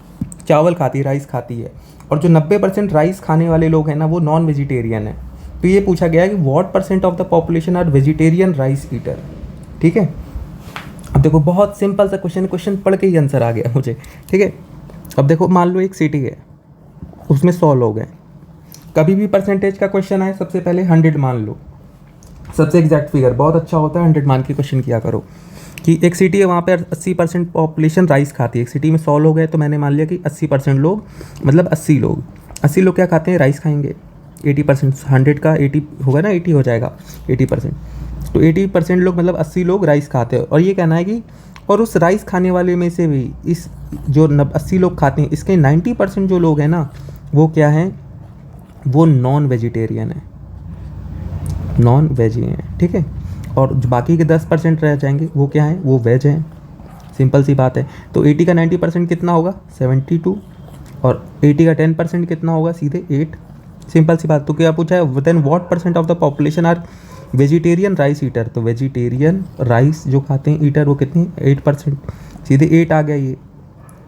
चावल खाती है, राइस खाती है, और जो 90% राइस खाने वाले लोग हैं ना वो नॉन वेजिटेरियन है। तो ये पूछा गया है कि what % of the population are vegetarian rice eater, ठीक है। अब देखो बहुत सिंपल सा क्वेश्चन पढ़ के ही आंसर आ गया मुझे, ठीक है। अब देखो मान लो एक सिटी है, उसमें 100 लोग हैं। कभी भी परसेंटेज का क्वेश्चन आए सबसे पहले 100 मान लो, सबसे एग्जैक्ट फिगर बहुत अच्छा होता है, 100 मान के क्वेश्चन किया करो। कि एक सिटी है वहाँ पे 80% पॉपुलेशन राइस खाती है। एक सिटी में 100 लोग हैं तो मैंने मान लिया कि 80% लोग मतलब 80 लोग क्या खाते हैं, राइस खाएंगे। 80% 100 का 80 होगा ना, 80 हो जाएगा 80%, तो 80% लोग मतलब 80 लोग राइस खाते हैं। और ये कहना है कि और उस राइस खाने वाले में से भी इस जो 80 लोग खाते हैं इसके 90% जो लोग हैं ना वो क्या हैं, वो नॉन वेजिटेरियन है, नॉन वेज ही हैं, ठीक है। और जो बाकी के 10% रह जाएंगे वो क्या हैं, वो वेज हैं। सिंपल सी बात है। तो 80 का 90% कितना होगा 72, और 80 का 10% कितना होगा सीधे 8। सिंपल सी बात। तो क्या पूछा है, then what % of the population are vegetarian rice eater. तो वेजिटेरियन राइस जो खाते हैं ईटर वो कितने 8%, सीधे 8 आ गया। ये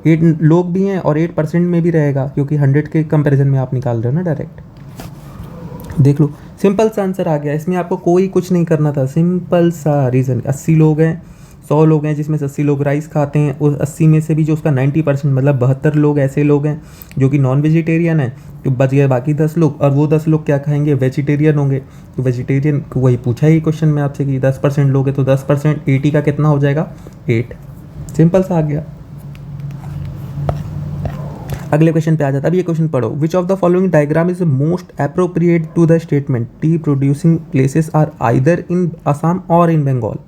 8 लोग भी हैं और 8% में भी रहेगा, क्योंकि 100 के कंपैरिजन में आप निकाल रहे हो ना डायरेक्ट। देख लो सिंपल सा आंसर आ गया। इसमें आपको कोई कुछ नहीं करना था, सिंपल सा रीज़न। 80 लोग हैं, 100 लोग हैं जिसमें से 80 लोग राइस खाते हैं, उस 80 में से भी जो उसका 90% मतलब 72 लोग ऐसे लोग हैं जो कि नॉन वेजिटेरियन है, तो बच गए बाकी 10 लोग, और वो 10 लोग क्या खाएंगे, वेजिटेरियन होंगे। तो वेजिटेरियन को वही पूछा ही क्वेश्चन में आपसे कि 10% लोग हैं, तो 10% 80 का कितना हो जाएगा, 8। सिंपल सा आ गया। अगले क्वेश्चन पे आ जाता है। अब ये क्वेश्चन पढ़ो, which of the following diagram is most appropriate to the statement tea producing places are either in Assam और इन बंगाल।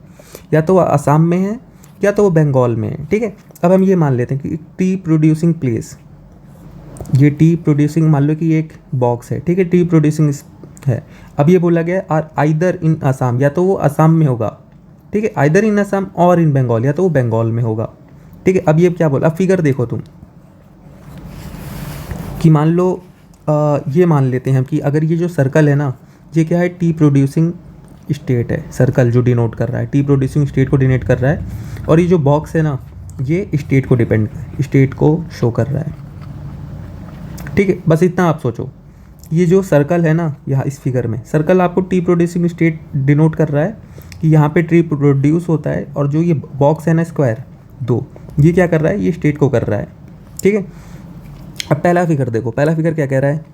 या तो वो असम में है या तो वो बंगाल में है, ठीक है। अब हम ये मान लेते हैं कि टी प्रोड्यूसिंग प्लेस, ये टी प्रोड्यूसिंग मान लो कि एक बॉक्स है, ठीक है, टी प्रोड्यूसिंग है। अब ये बोला गया आर आइदर इन असम, या तो वो असम में होगा, ठीक है, आइदर इन असम और इन बंगाल, या तो वो बंगाल में होगा, ठीक है। अब ये क्या बोला, अब फिगर देखो तुम कि मान लो ये मान लेते हैं हम कि अगर ये जो सर्कल है ना, ये क्या है, टी प्रोड्यूसिंग स्टेट है, सर्कल जो डिनोट कर रहा है टी प्रोड्यूसिंग स्टेट को डिनोट कर रहा है, और ये जो बॉक्स है ना, ये स्टेट को स्टेट को शो कर रहा है, ठीक है। बस इतना आप सोचो, ये जो सर्कल है ना यहाँ इस फिगर में, सर्कल आपको टी प्रोड्यूसिंग स्टेट डिनोट कर रहा है कि यहाँ पे टी प्रोड्यूस होता है, और जो ये बॉक्स है ना स्क्वायर 2, ये क्या कर रहा है, ये स्टेट को कर रहा है, ठीक है। अब पहला फिगर देखो, पहला फिगर क्या कह रहा है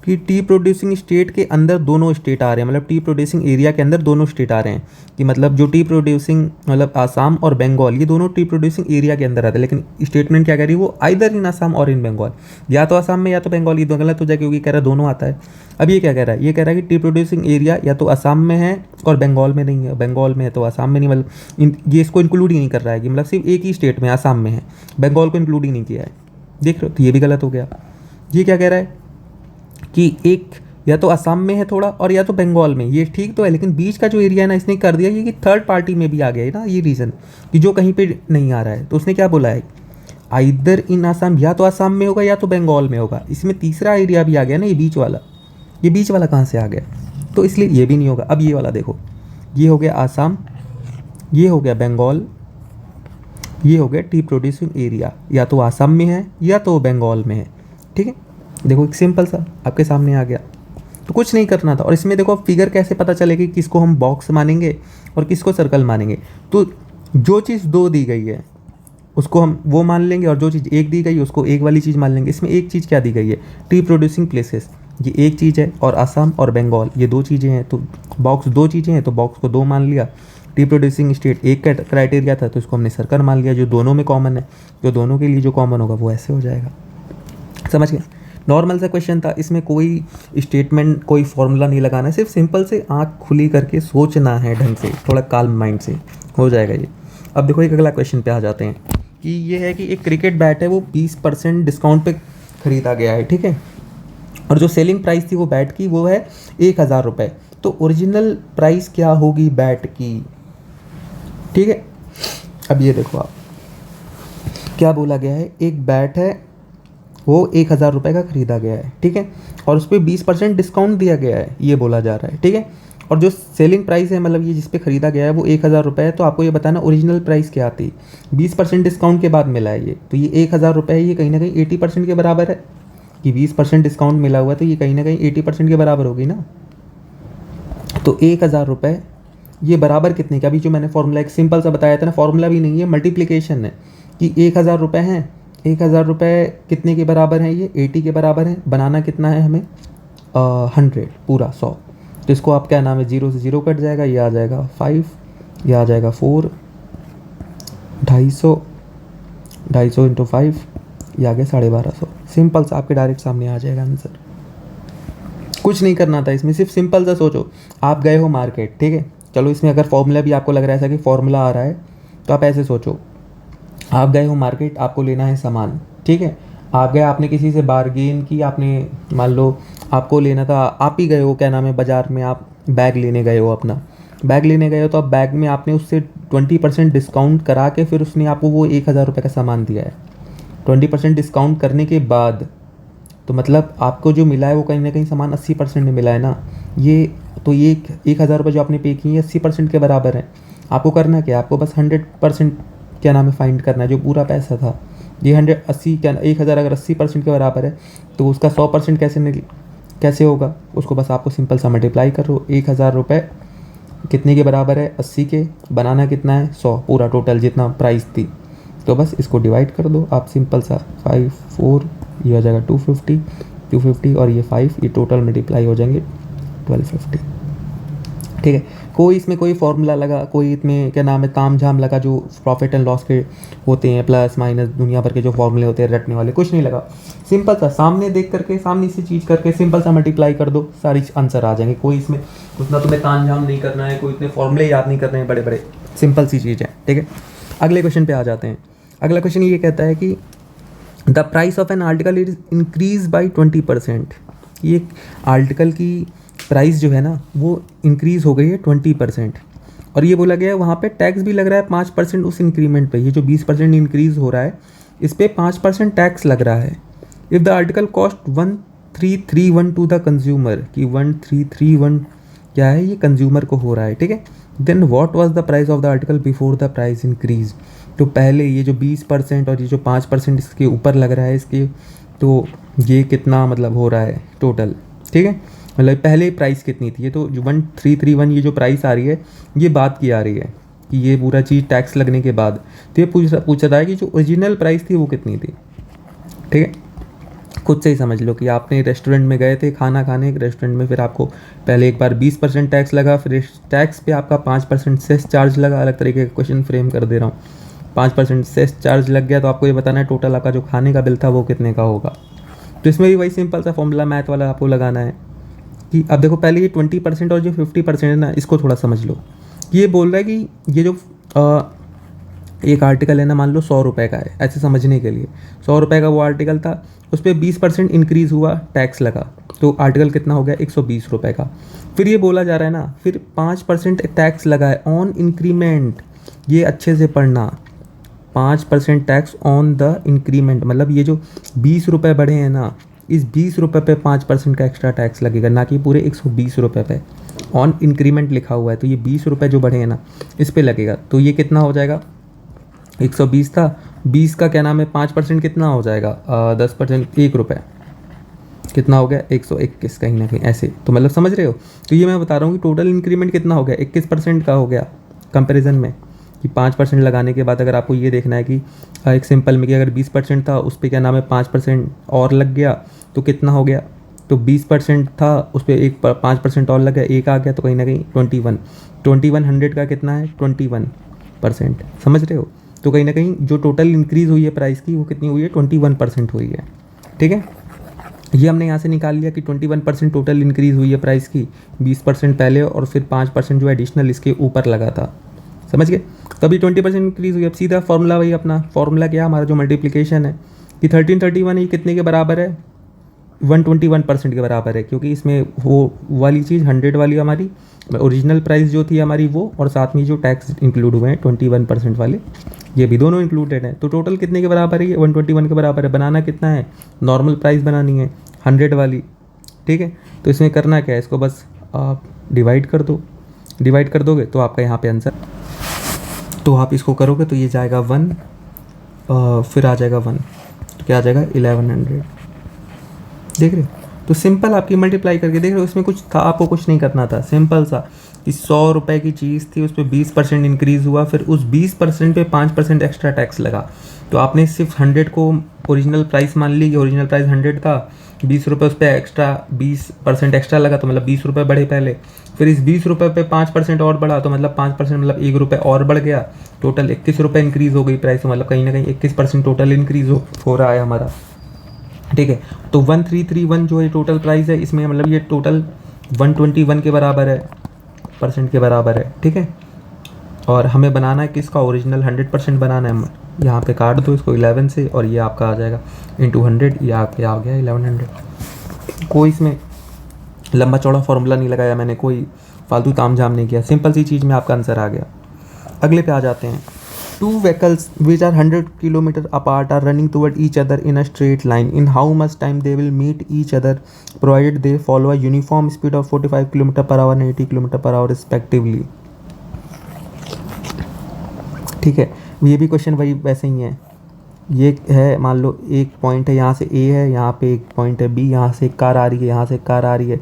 कि टी प्रोड्यूसिंग स्टेट के अंदर दोनों स्टेट आ रहे हैं, मतलब टी प्रोड्यूसिंग एरिया के अंदर दोनों स्टेट आ रहे हैं, कि मतलब जो टी प्रोड्यूसिंग मतलब आसाम और बंगाल, ये दोनों टी प्रोड्यूसिंग एरिया के अंदर आते हैं। लेकिन स्टेटमेंट क्या कह रही है, वो आइदर इन आसाम और इन बंगाल, या तो आसाम में या तो बंगाल, ये दो गलत हो जाए क्योंकि कह रहा है दोनों आता है। अब ये क्या कह रहा है, ये कह रहा है कि टी प्रोड्यूसिंग एरिया या तो आसाम में है और बंगाल में नहीं है, बंगाल में है तो आसाम में नहीं, मतलब ये इसको इंक्लूड ही नहीं कर रहा है कि मतलब सिर्फ एक ही स्टेट में आसाम में है, बंगाल को इंक्लूड ही नहीं किया है। देख रहे हो, तो ये भी गलत हो गया। ये क्या कह रहा है कि एक या तो असम में है थोड़ा और या तो बंगाल में, ये ठीक तो है, लेकिन बीच का जो एरिया है ना इसने कर दिया कि थर्ड पार्टी में भी आ गया है ना, ये रीज़न कि जो कहीं पे नहीं आ रहा है। तो उसने क्या बोला है, आइदर इन असम, या तो असम में होगा या तो बंगाल में होगा। इसमें तीसरा एरिया भी आ गया ना, ये बीच वाला, ये बीच वाला कहाँ से आ गया, तो इसलिए ये भी नहीं होगा। अब ये वाला देखो, ये हो गया आसाम, ये हो गया बंगाल, ये हो गया टी प्रोड्यूसिंग एरिया, या तो आसाम में है या तो बंगाल में है, ठीक है। देखो एक सिंपल सा आपके सामने आ गया, तो कुछ नहीं करना था। और इसमें देखो फिगर कैसे पता चलेगी किसको हम बॉक्स मानेंगे और किसको सर्कल मानेंगे। तो जो चीज़ 2 दी गई है उसको हम वो मान लेंगे, और जो चीज़ 1 दी गई है उसको 1 वाली चीज़ मान लेंगे। इसमें एक चीज़ क्या दी गई है, टी प्रोड्यूसिंग प्लेसेस, ये एक चीज़ है, और असम और बंगाल ये 2 चीज़ें हैं। तो बॉक्स 2 चीज़ें हैं तो बॉक्स को 2 मान लिया। टी प्रोड्यूसिंग स्टेट एक क्राइटेरिया था तो इसको हमने सर्कल मान लिया, जो दोनों में कॉमन है, जो दोनों के लिए जो कॉमन होगा वो ऐसे हो जाएगा। समझ गए, नॉर्मल सा क्वेश्चन था, इसमें कोई स्टेटमेंट कोई फॉर्मूला नहीं लगाना है, सिर्फ सिंपल से आँख खुली करके सोचना है ढंग से, थोड़ा काल्म माइंड से हो जाएगा ये। अब देखो एक अगला क्वेश्चन पे आ जाते हैं कि ये है कि एक क्रिकेट बैट है वो 20% डिस्काउंट पे ख़रीदा गया है, ठीक है, और जो सेलिंग प्राइस थी वो बैट की वो है 1000 रुपये। तो ओरिजिनल प्राइस क्या होगी बैट की, ठीक है। अब ये देखो आप क्या बोला गया है, एक बैट है वो 1000 रुपये का ख़रीदा गया है, ठीक है, और उस पर 20% डिस्काउंट दिया गया है, ये बोला जा रहा है, ठीक है। और जो सेलिंग प्राइस है मतलब ये जिस पे ख़रीदा गया है वो 1000 रुपये है, तो आपको ये बताना ओरिजिनल प्राइस क्या आती, 20% डिस्काउंट के बाद मिला है ये, तो ये 1000 रुपये है, ये कहीं ना कहीं 80% के बराबर है, कि 20% डिस्काउंट मिला हुआ है तो ये कहीं ना कहीं 80% के बराबर होगी ना। तो 1000 रुपये ये बराबर कितने का, अभी जो मैंने फॉर्मूला एक सिंपल सा बताया था ना, फॉर्मूला भी नहीं है, मल्टीप्लिकेशन है, कि 1000 रुपये हैं, 1000 रुपये कितने के बराबर हैं, ये 80 के बराबर है। बनाना कितना है हमें, 100 पूरा 100, तो इसको आप क्या नाम है, 0 से 0 कट जाएगा, ये आ जाएगा 5, ये आ जाएगा 4, 250 इंटू 5, ये आ गया 1250। सिंपल सा आपके डायरेक्ट सामने आ जाएगा आंसर, कुछ नहीं करना था इसमें, सिर्फ सिंपल सा सोचो। आप गए हो मार्केट, ठीक है, चलो इसमें अगर फॉर्मूला भी आपको लग रहा है ऐसा कि फॉर्मूला आ रहा है, तो आप ऐसे सोचो, आप गए हो मार्केट, आपको लेना है सामान, ठीक है, आप गए, आपने किसी से बार्गेन की, आपने मान लो आपको लेना था, आप ही गए हो क्या नाम है बाज़ार में, आप बैग लेने गए हो, अपना बैग लेने गए हो, तो आप बैग में आपने उससे 20% डिस्काउंट करा के फिर उसने आपको वो 1000 रुपये का सामान दिया है। 20% डिस्काउंट करने के बाद तो मतलब आपको जो मिला है वो कहीं ना कहीं सामान 80% में मिला है ना, ये तो ये 1000 रुपये जो आपने पे किए 80% के बराबर है। आपको करना क्या, आपको बस 100% क्या नाम है फाइंड करना है, जो पूरा पैसा था ये 180 क्या 1000 अगर 80% के बराबर है तो उसका 100% कैसे होगा, उसको बस आपको सिंपल सा मल्टीप्लाई करो, 1000 रुपये कितने के बराबर है, 80 के, बनाना कितना है 100, पूरा टोटल जितना प्राइस थी। तो बस इसको डिवाइड कर दो आप, सिंपल सा 5 4, ये हो जाएगा 250 और ये 5, ये टोटल मल्टीप्लाई हो जाएंगे 1250। ठीक है, कोई इसमें कोई फॉर्मूला लगा, कोई इसमें क्या नाम है ताम झाम लगा जो प्रॉफिट एंड लॉस के होते हैं, प्लस माइनस दुनिया भर के जो फॉर्मूले होते हैं रटने वाले, कुछ नहीं लगा। सिंपल सा सामने देख करके, सामने से चीज़ करके सिंपल सा मल्टीप्लाई कर दो, सारी आंसर आ जाएंगे। कोई इसमें उतना तुम्हें ताम झाम नहीं करना है, कोई इतने फॉर्मूले याद नहीं करने हैं बड़े बड़े, सिंपल सी चीज़ है। ठीक है, अगले क्वेश्चन पे आ जाते हैं। अगला क्वेश्चन ये कहता है कि the price of an article is increase by 20%। ये आर्टिकल की प्राइस जो है ना वो इंक्रीज़ हो गई है 20%, और ये बोला गया है वहाँ पे टैक्स भी लग रहा है 5% उस इंक्रीमेंट पे। ये जो 20% इंक्रीज़ हो रहा है इस पर 5% टैक्स लग रहा है। If the article cost 1331 to the consumer, कि 1331 क्या है, ये कंज्यूमर को हो रहा है। ठीक है, then what was the price of the article before the price increase. तो पहले ये जो 20% और ये जो 5% इसके ऊपर लग रहा है इसके, तो ये कितना मतलब हो रहा है टोटल। ठीक है, मतलब पहले प्राइस कितनी थी, ये तो 1331 ये जो प्राइस आ रही है ये बात की आ रही है कि ये पूरा चीज़ टैक्स लगने के बाद। तो ये पूछा रहा है कि जो ओरिजिनल प्राइस थी वो कितनी थी। ठीक है, खुद से ही समझ लो कि आपने रेस्टोरेंट में गए थे खाना खाने, एक रेस्टोरेंट में, फिर आपको पहले एक बार 20% टैक्स लगा, फिर इस टैक्स पे आपका 5% सेस चार्ज लगा। अलग तरीके का क्वेश्चन फ्रेम कर दे रहा हूँ, 5% सेस चार्ज लग गया, तो आपको ये बताना है टोटल आपका जो खाने का बिल था वो कितने का होगा। तो इसमें भी वही सिंपल सा फॉर्मूला मैथ वाला आपको लगाना है कि अब देखो पहले ये 20% और जो 50% है ना, इसको थोड़ा समझ लो। ये बोल रहा है कि ये जो एक आर्टिकल है ना, मान लो 100 रुपये का है, ऐसे समझने के लिए 100 रुपये का वो आर्टिकल था, उस पर 20% इंक्रीज़ हुआ, टैक्स लगा, तो आर्टिकल कितना हो गया 120 रुपये का। फिर ये बोला जा रहा है ना, फिर 5% टैक्स लगा है ऑन इंक्रीमेंट। ये अच्छे से पढ़ना, 5% टैक्स ऑन द इंक्रीमेंट, मतलब ये जो 20 रुपये बढ़े हैं ना, इस 20 रुपये पे 5% का एक्स्ट्रा टैक्स लगेगा, ना कि पूरे 120 रुपये पे। ऑन इंक्रीमेंट लिखा हुआ है, तो ये 20 रुपये जो बढ़े हैं ना इस पे लगेगा। तो ये कितना हो जाएगा, 120 था, 20 का क्या नाम है 5% कितना हो जाएगा, 10% 1 रुपये, कितना हो गया 121 कहीं ना कहीं ऐसे। तो मतलब समझ रहे हो, तो ये मैं बता रहा हूँ कि टोटल इंक्रीमेंट कितना हो गया, 21% का हो गया कंपेरिजन में। कि 5% लगाने के बाद अगर आपको ये देखना है कि एक सिंपल में कि अगर 20% था उस पर क्या नाम है 5% और लग गया तो कितना हो गया, तो 20% था उस पर एक 5% और लग गया, एक आ गया, तो कहीं ना कहीं 21 का कितना है 21%, समझ रहे हो। तो कहीं ना कहीं जो टोटल इंक्रीज़ हुई है प्राइस की वो कितनी हुई है 21% हुई है। ठीक है, ये हमने यहाँ से निकाल लिया कि 21% टोटल इंक्रीज़ हुई है प्राइस की, 20% पहले और फिर 5% जो एडिशनल इसके ऊपर लगा था, समझ गए। तभी 20% इंक्रीज़ हुई। अब सीधा फॉर्मूला वही, अपना फॉर्मूला क्या हमारा जो मल्टीप्लिकेशन है कि 1331 ये कितने के बराबर है, 121% के बराबर है, क्योंकि इसमें वो वाली चीज़ 100 वाली हमारी ओरिजिनल प्राइस जो थी हमारी वो, और साथ में जो टैक्स इंक्लूड हुए हैं 21% वाले, ये भी दोनों इंक्लूडेड हैं। तो टोटल कितने के बराबर है, ये 121 के बराबर है। बनाना कितना है, नॉर्मल प्राइस बनानी है 100 वाली। ठीक है, तो इसमें करना क्या है, इसको बस आप डिवाइड कर दो, डिवाइड कर दोगे तो आपका यहाँ पे आंसर, तो आप इसको करोगे तो ये जाएगा 1, फिर आ जाएगा 1, तो क्या आ जाएगा 1100। देख रहे हो, तो सिंपल आपकी मल्टीप्लाई करके देख रहे हो, इसमें कुछ था, आपको कुछ नहीं करना था, सिंपल सा कि 100 रुपये की चीज़ थी उस पर 20% इंक्रीज़ हुआ, फिर उस 20% पे 5% एक्स्ट्रा टैक्स लगा। तो आपने सिर्फ 100 को ओरिजिनल प्राइस मान ली कि ओरिजिनल प्राइस 100 था, 20 रुपये उस पर एक्स्ट्रा 20% एक्स्ट्रा लगा, तो मतलब 20 रुपये बढ़े पहले, फिर इस 20 रुपये पे 5% और बढ़ा, तो मतलब 5% मतलब 1 रुपये और बढ़ गया, टोटल 21 रुपये इंक्रीज़ हो गई प्राइस, तो मतलब कहीं ना कहीं 21% टोटल इंक्रीज़ हो रहा है हमारा। ठीक है, तो 1331 जो है टोटल प्राइस है, इसमें मतलब ये टोटल 121 के बराबर है, परसेंट के बराबर है। ठीक है, और हमें बनाना है किसका, ओरिजिनल 100% बनाना है। यहाँ पे काट दो इसको 11 से, और ये आपका आ जाएगा इंटू 100, ये आपके आ गया 1100। कोई इसमें लंबा चौड़ा फार्मूला नहीं लगाया मैंने, कोई फालतू तामझाम नहीं किया, सिंपल सी चीज़ में आपका आंसर आ गया। अगले पे आ जाते हैं। 2 vehicles which are 100 km apart are running toward each other in a straight line. In how much time they will meet each other provided they follow a uniform speed of 45 km per hour and 80 km per hour respectively. ठीक है, ये भी question वही वैसे ही है ये है, मान लो एक पॉइंट है, यहाँ से ए है, यहाँ पे एक पॉइंट है बी, यहाँ से एक कार आ रही है, यहाँ से एक कार आ रही है।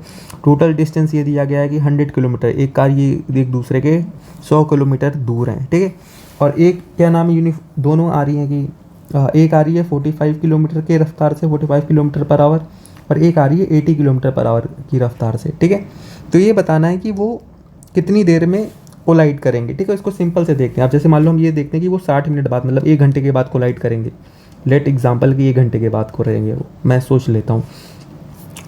टोटल डिस्टेंस ये दिया गया है कि 100 किलोमीटर, एक कार ये एक दूसरे के 100 किलोमीटर दूर हैं, ठीक है। और एक क्या नाम है, दोनों आ रही हैं कि एक आ रही है 45 किलोमीटर के रफ्तार से, 45 किलोमीटर पर आवर, और एक आ रही है 80 किलोमीटर पर आवर की रफ्तार से, ठीक है। तो ये बताना है कि वो कितनी देर में कोलाइड करेंगे, ठीक है। इसको सिंपल से देखते हैं। आप जैसे मान लो हम ये देखते हैं कि वो 60 मिनट बाद, मतलब 1 घंटे के बाद कोलाइड करेंगे। लेट एग्जाम्पल कि 1 घंटे के बाद करेंगे, वो मैं सोच लेता हूँ।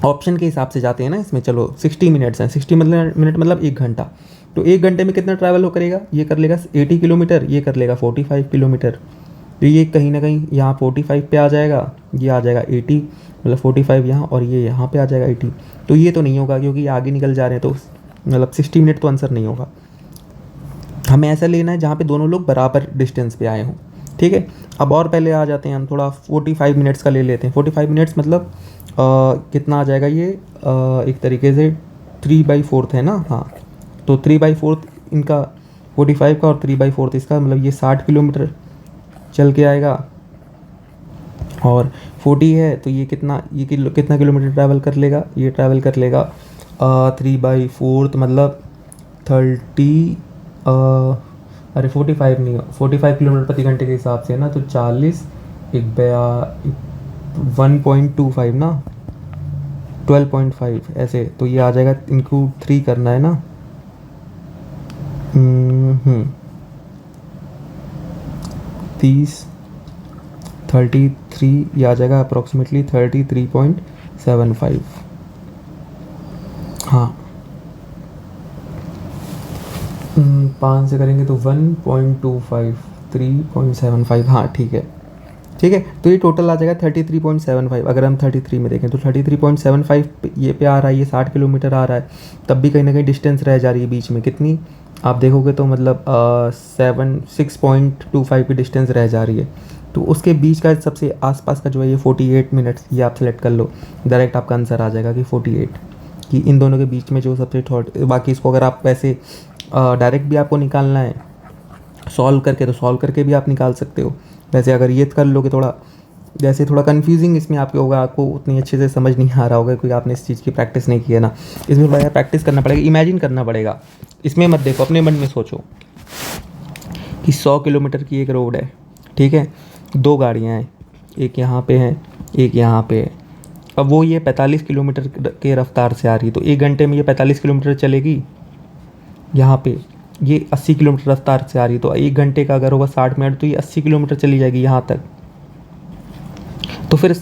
ऑप्शन के हिसाब से जाते हैं ना इसमें। चलो 60 मिनट्स हैं, 60 मिनट मतलब 1 घंटा। तो 1 घंटे में कितना ट्रैवल हो करेगा, ये कर लेगा 80 किलोमीटर, ये कर लेगा 45 किलोमीटर। तो ये कहीं ना कहीं यहाँ 45 पे आ जाएगा, ये आ जाएगा 80, मतलब 45 यहाँ, और ये यहाँ पे आ जाएगा 80। तो ये तो नहीं होगा क्योंकि आगे निकल जा रहे हैं, तो मतलब 60 मिनट तो आंसर नहीं होगा। हमें ऐसा लेना है जहाँ पे दोनों लोग बराबर डिस्टेंस पे आए हों, ठीक है। अब और पहले आ जाते हैं हम, थोड़ा 45 मिनट्स का ले लेते हैं। 45 मिनट्स मतलब कितना आ जाएगा ये, एक तरीके से 3/4 है ना, हाँ। तो 3/4 इनका 45 का और 3/4 इसका, मतलब ये 60 किलोमीटर चल के आएगा। और 40 है तो ये कितना, कितना किलोमीटर ट्रैवल कर लेगा, ये ट्रैवल कर लेगा 3/4 मतलब 30, अरे 45 नहीं, 45 किलोमीटर प्रति घंटे के हिसाब से है ना, तो 40 एक बया 1.25 ना, 12.5 ऐसे। तो ये आ जाएगा, इनको 3 करना है ना, 30 33, ये आ जाएगा अप्रॉक्सीमेटली 33.75। हाँ 5 से करेंगे तो 1.25, 3.75, हाँ ठीक है, ठीक है। तो ये टोटल आ जाएगा 33.75। अगर हम 33 में देखें तो 33.75 ये पे आ रहा है, ये 60 किलोमीटर आ रहा है, तब भी कहीं ना कहीं डिस्टेंस रह जा रही है बीच में। कितनी आप देखोगे तो मतलब 6.25 की डिस्टेंस रह जा रही है। तो उसके बीच का सबसे आसपास का जो है ये 48 मिनट्स, ये आप सेलेक्ट कर लो, डायरेक्ट आपका आंसर आ जाएगा कि 48, कि इन दोनों के बीच में जो सबसे थॉट। बाकी इसको अगर आप वैसे डायरेक्ट भी आपको निकालना है सॉल्व करके, तो सॉल्व करके भी आप निकाल सकते हो। वैसे अगर ये कर लोगे थोड़ा, जैसे थोड़ा कन्फ्यूजिंग इसमें आपके होगा, आपको उतनी अच्छे से समझ नहीं आ रहा होगा क्योंकि आपने इस चीज़ की प्रैक्टिस नहीं की है ना। इसमें थोड़ा प्रैक्टिस करना पड़ेगा, इमेजिन करना पड़ेगा। इसमें मत देखो, अपने मन में सोचो कि 100 किलोमीटर की एक रोड है, ठीक है, 2 गाड़ियाँ हैं, एक यहाँ पे है, एक यहाँ पे है। अब वो ये 45 किलोमीटर के रफ्तार से आ रही है, तो 1 घंटे में ये 45 किलोमीटर चलेगी। यहाँ पे ये 80 किलोमीटर रफ्तार से आ रही है, तो 1 घंटे का अगर होगा 60 मिनट, तो ये 80 किलोमीटर चली जाएगी यहाँ तक। तो फिर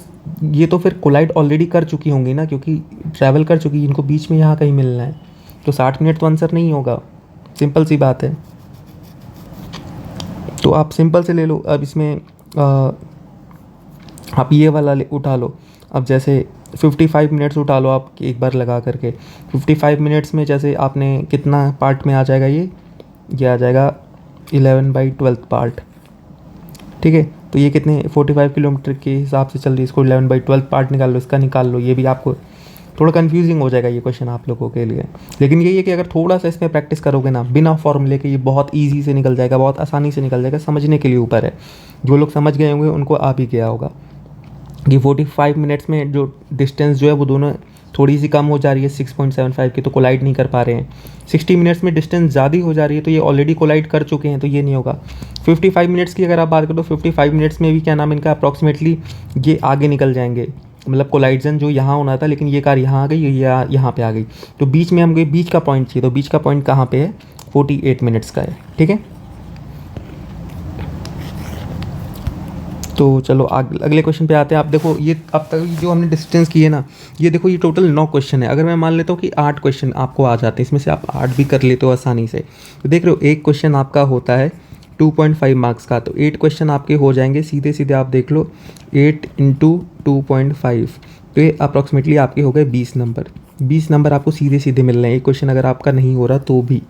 ये तो फिर कोलाइड ऑलरेडी कर चुकी होंगी ना, क्योंकि ट्रैवल कर चुकी, इनको बीच में यहाँ कहीं मिलना है। तो 60 मिनट तो आंसर नहीं होगा, सिंपल सी बात है। तो आप सिंपल से ले लो। अब इसमें आप ये वाला उठा लो। अब जैसे 55 मिनट्स उठा लो आप एक बार लगा करके। 55 मिनट्स में जैसे आपने कितना पार्ट में आ जाएगा, ये आ जाएगा 11/12 पार्ट, ठीक है। तो ये कितने 45 किलोमीटर के हिसाब से चल रही है, इसको 11/12 पार्ट निकाल लो, इसका निकाल लो। ये भी आपको थोड़ा कंफ्यूजिंग हो जाएगा ये क्वेश्चन आप लोगों के लिए, लेकिन यही है कि अगर थोड़ा सा इसमें प्रैक्टिस करोगे ना, बिना फॉर्मूले के, ये बहुत ईजी से निकल जाएगा, बहुत आसानी से निकल जाएगा। समझने के लिए ऊपर है, जो लोग समझ गए होंगे उनको आ भी गया होगा कि 45 मिनट्स में जो डिस्टेंस जो है वो दोनों थोड़ी सी कम हो जा रही है 6.75 की, तो कोलाइड नहीं कर पा रहे हैं। 60 मिनट्स में डिस्टेंस ज़्यादा हो जा रही है, तो ये ऑलरेडी कोलाइड कर चुके हैं, तो ये नहीं होगा। 55 मिनट्स की अगर आप बात करो, 55 मिनट्स में भी क्या नाम इनका अप्रॉक्सीमेटली ये आगे निकल जाएंगे, मतलब कोलाइजन जो यहाँ होना था, लेकिन ये कार यहाँ आ गई, ये यहाँ पे आ गई। तो बीच में हम गए, बीच का पॉइंट चाहिए, तो बीच का पॉइंट कहाँ पे है, 48 मिनट्स का है, ठीक है। तो चलो अगले क्वेश्चन पे आते हैं। आप देखो ये अब तक जो हमने डिस्टेंस की है ना, ये देखो ये टोटल 9 क्वेश्चन है। अगर मैं मान लेता हूँ कि 8 क्वेश्चन आपको आ जाते हैं, इसमें से आप 8 भी कर लेते हो आसानी से, तो देख रहे हो एक क्वेश्चन आपका होता है 2.5 मार्क्स का, तो 8 क्वेश्चन आपके हो जाएंगे सीधे सीधे। आप देख लो 8 × 2.5, तो ये अप्रॉक्सीमेटली आपके हो गए 20 नंबर। 20 नंबर आपको सीधे सीधे मिल रहे हैं, एक क्वेश्चन अगर आपका नहीं हो रहा तो भी,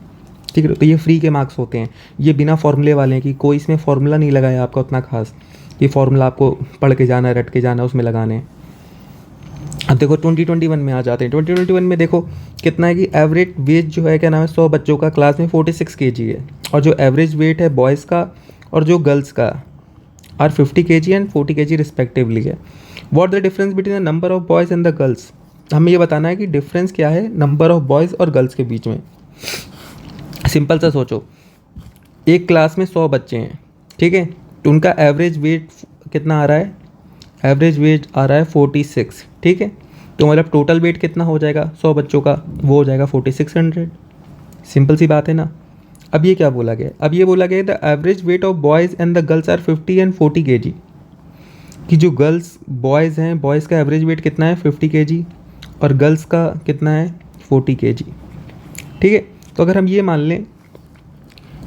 ठीक है। तो ये फ्री के मार्क्स होते हैं, ये बिना फॉर्मूले वाले हैं कि कोई इसमें फॉर्मूला नहीं लगाया आपका उतना खास, ये फॉर्मूला आपको पढ़ के जाना है, रट के जाना है, उसमें लगाने हैं। अब देखो 2021 में आ जाते हैं। 2021 में देखो कितना है कि एवरेज वेट जो है क्या नाम है 100 बच्चों का क्लास में 46 kg है, और जो एवरेज वेट है बॉयज़ का और जो गर्ल्स का are 50 kg and 40 kg respectively है। What the difference between the number of boys and the girls, हमें ये बताना है कि डिफरेंस क्या है नंबर ऑफ बॉयज़ और गर्ल्स के बीच में। सिंपल सा सोचो, एक क्लास में 100 बच्चे हैं, ठीक है, तो उनका एवरेज वेट कितना आ रहा है, एवरेज वेट आ रहा है 46, ठीक है, तो मतलब टोटल वेट कितना हो जाएगा 100 बच्चों का, वो हो जाएगा 4600। सिंपल सी बात है ना। अब ये क्या बोला गया, अब ये बोला गया the average weight of boys and the girls are 50 and 40 kg, कि जो गर्ल्स बॉयज़ हैं, बॉयज़ का एवरेज वेट कितना है 50 kg और गर्ल्स का कितना है 40 kg, ठीक है। तो अगर हम ये मान लें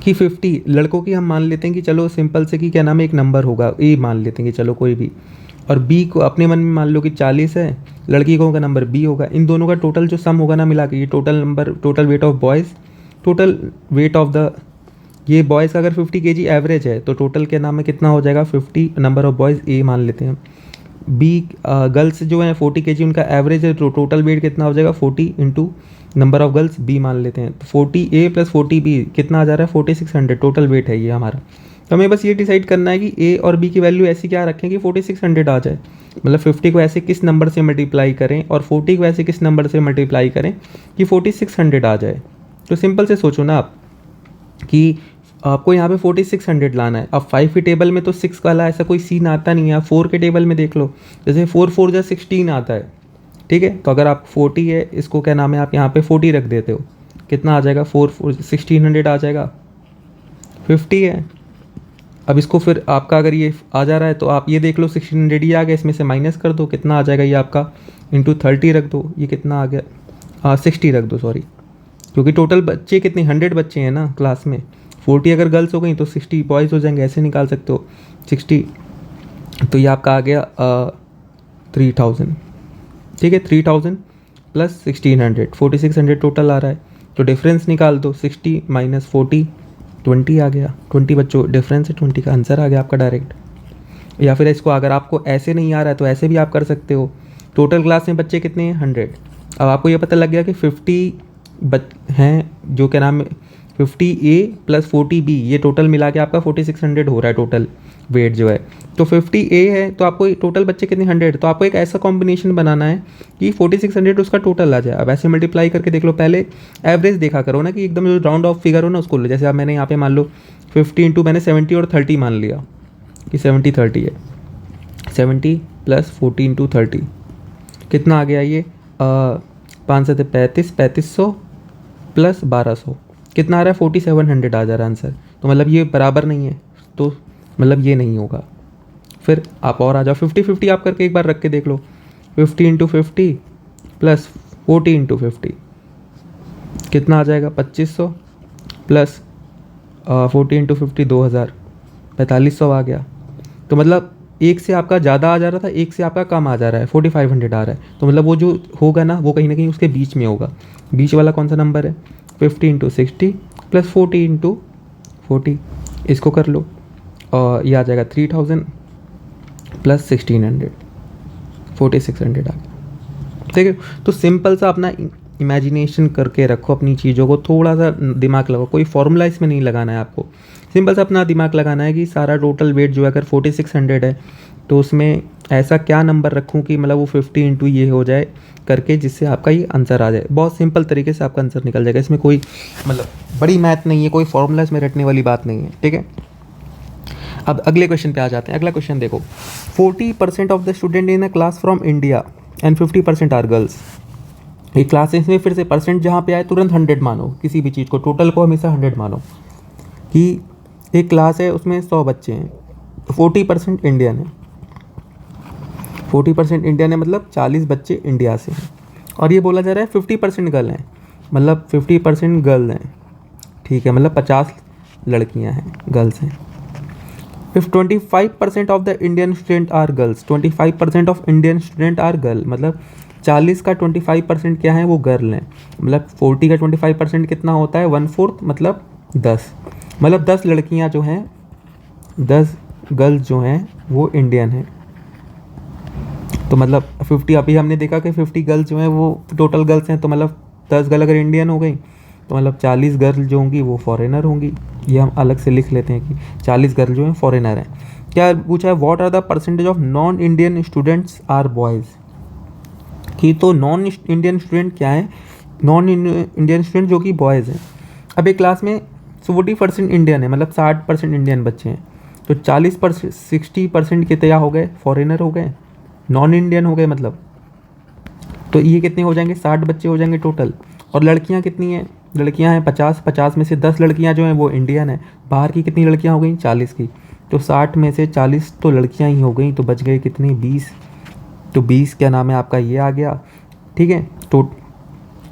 कि 50 लड़कों की, हम मान लेते हैं कि चलो सिंपल से कि क्या नाम है एक नंबर होगा ए, मान लेते हैं कि चलो कोई भी, और बी को अपने मन में मान लो कि 40 है, लड़की का नंबर बी होगा, इन दोनों का टोटल जो सम होगा ना मिला के, ये total number, total weight of boys, total weight of the, ये बॉयज़ का अगर 50 kg एवरेज है तो टोटल के नाम में कितना हो जाएगा 50 नंबर ऑफ बॉयज़ ए मान लेते हैं, बी गर्ल्स जो है 40 kg उनका एवरेज है, तो टोटल वेट कितना हो जाएगा 40 into number of girls B मान लेते हैं, तो 40 ए प्लस 40 बी कितना आ जा रहा है 4600 टोटल वेट है ये हमारा। तो हमें बस ये डिसाइड करना है कि ए और बी की वैल्यू ऐसी क्या रखें कि 4600 आ जाए, मतलब 50 को ऐसे किस नंबर से मल्टीप्लाई करें और 40 को ऐसे किस नंबर से मल्टीप्लाई करें कि 4600 आ जाए। तो सिंपल से सोचो ना आप कि आपको यहाँ पे 4600 लाना है। अब 5 की टेबल में तो 6 वाला ऐसा कोई सीन आता नहीं है, आप 4 के टेबल में देख लो, जैसे 4 4 जा 16 आता है, ठीक है, तो अगर आप 40 है, इसको क्या नाम है आप यहाँ पे 40 रख देते हो, कितना आ जाएगा 4 4 1600 आ जाएगा, 50 है। अब इसको फिर आपका अगर ये आ जा रहा है तो आप ये देख लो 1600 ही आ गया, इसमें से माइनस कर दो, कितना आ जाएगा ये आपका, इंटू 30 रख दो, ये कितना आ गया 60 रख दो, सॉरी, क्योंकि टोटल बच्चे कितने 100 बच्चे हैं ना क्लास में, 40 अगर गर्ल्स हो गई तो 60 बॉयज़ हो जाएंगे, ऐसे निकाल सकते हो 60, तो ये आपका आ गया 3000, ठीक है, 3000 प्लस 1600 4600 टोटल आ रहा है, तो डिफरेंस निकाल दो, 60 माइनस 40 20 आ गया, 20 बच्चों डिफरेंस है 20 का आंसर आ गया आपका डायरेक्ट। या फिर इसको अगर आपको ऐसे नहीं आ रहा है तो ऐसे भी आप कर सकते हो, टोटल क्लास में बच्चे कितने हैं 100, अब आपको ये पता लग गया कि 50 हैं जो क्या नाम है 50A प्लस 40B, ये टोटल मिला के आपका 4600 हो रहा है टोटल वेट जो है, तो 50A है तो आपको टोटल बच्चे कितने 100, तो आपको एक ऐसा कॉम्बिनेशन बनाना है कि 4600 उसका टोटल आ जाए। अब ऐसे मल्टीप्लाई करके देख लो, पहले एवरेज देखा करो ना कि एकदम जो राउंड ऑफ फिगर हो ना उसको लो, जैसे अब मैंने यहाँ पे मान लो 50 इंटू मैंने 70 और 30 मान लिया कि 70 30 है, 70 प्लस 40 इंटू 30 कितना आ गया ये 5 से 35 3500 प्लस 1200 कितना आ रहा है 4700 आ जा रहा है आंसर। तो मतलब ये बराबर नहीं है, तो मतलब ये नहीं होगा। फिर आप और आ जाओ 50-50 आप करके एक बार रख के देख लो, 50 इंटू 50 प्लस 40 इंटू 50 कितना आ जाएगा 2500 प्लस 40 इंटू 50 2000 4500 आ गया। तो मतलब एक से आपका ज़्यादा आ जा रहा था, एक से आपका कम आ जा रहा है, 4500 आ रहा है, तो मतलब वो जो होगा ना वो कहीं ना कहीं उसके बीच में होगा। बीच वाला कौन सा नंबर है 50 इंटू 60 प्लस 40 इंटू 40, इसको कर लो और ये आ जाएगा 3000 प्लस 1600 4600 आ गया। ठीक है, तो सिंपल सा अपना इमेजिनेशन करके रखो अपनी चीज़ों को, थोड़ा सा दिमाग लगाओ, कोई फॉर्मूला इसमें नहीं लगाना है आपको, सिंपल सा अपना दिमाग लगाना है कि सारा टोटल वेट जो है अगर 4600 है तो उसमें ऐसा क्या नंबर रखूं कि मतलब वो 50 इंटू ये हो जाए करके, जिससे आपका ये आंसर आ जाए। बहुत सिंपल तरीके से आपका आंसर निकल जाएगा, इसमें कोई मतलब बड़ी मैथ नहीं है, कोई फॉर्मूला इसमें रटने वाली बात नहीं है। ठीक है, अब अगले क्वेश्चन पे आ जाते हैं। अगला क्वेश्चन देखो, 40% of the student in a class from India and 50% are girls. ये क्लासेस में फिर से परसेंट जहाँ पे आए तुरंत 100 मानो, किसी भी चीज़ को टोटल को हमेशा 100 मानो कि एक क्लास है उसमें 100 बच्चे हैं, तो 40% इंडियन है, 40% इंडियन है मतलब 40 बच्चे इंडिया से हैं, और ये बोला जा रहा है 50% गर्ल हैं, मतलब 50% गर्ल हैं। ठीक है, मतलब 50 लड़कियां हैं, गर्ल्स हैं। If 25% of the Indian student are girls, 25% of Indian student are girl, मतलब 40 का 25% क्या है वो गर्ल हैं, मतलब 40 का 25% कितना होता है 1/4, मतलब 10, मतलब 10 लड़कियां जो हैं, 10 गर्ल्स जो हैं वो इंडियन हैं। तो मतलब 50, अभी हमने देखा कि 50 गर्ल्स जो हैं वो टोटल गर्ल्स हैं, तो मतलब 10 गर्ल अगर इंडियन हो गई तो मतलब 40 गर्ल जो होंगी वो फॉरेनर होंगी। ये हम अलग से लिख लेते हैं कि 40 गर्ल जो हैं फॉरेनर हैं। क्या पूछा है, what are the percentage of non Indian students are boys, कि तो नॉन इंडियन स्टूडेंट क्या है, नॉन इंडियन स्टूडेंट जो कि बॉयज़ हैं। अब एक क्लास में 40% इंडियन है, मतलब 60% इंडियन बच्चे हैं, तो 40% 60% कितने हो गए, फॉरेनर हो गए, नॉन इंडियन हो गए मतलब। तो ये कितने हो जाएंगे, 60 बच्चे हो जाएंगे टोटल। और लड़कियां कितनी हैं, लड़कियां हैं 50, 50 में से 10 लड़कियां जो हैं वो इंडियन है। बाहर की कितनी लड़कियां हो गई, 40 की। तो 60 में से 40 तो लड़कियां ही हो गई, तो बच गए कितनी, 20। तो 20 क्या नाम है आपका ये आ गया, ठीक है। तो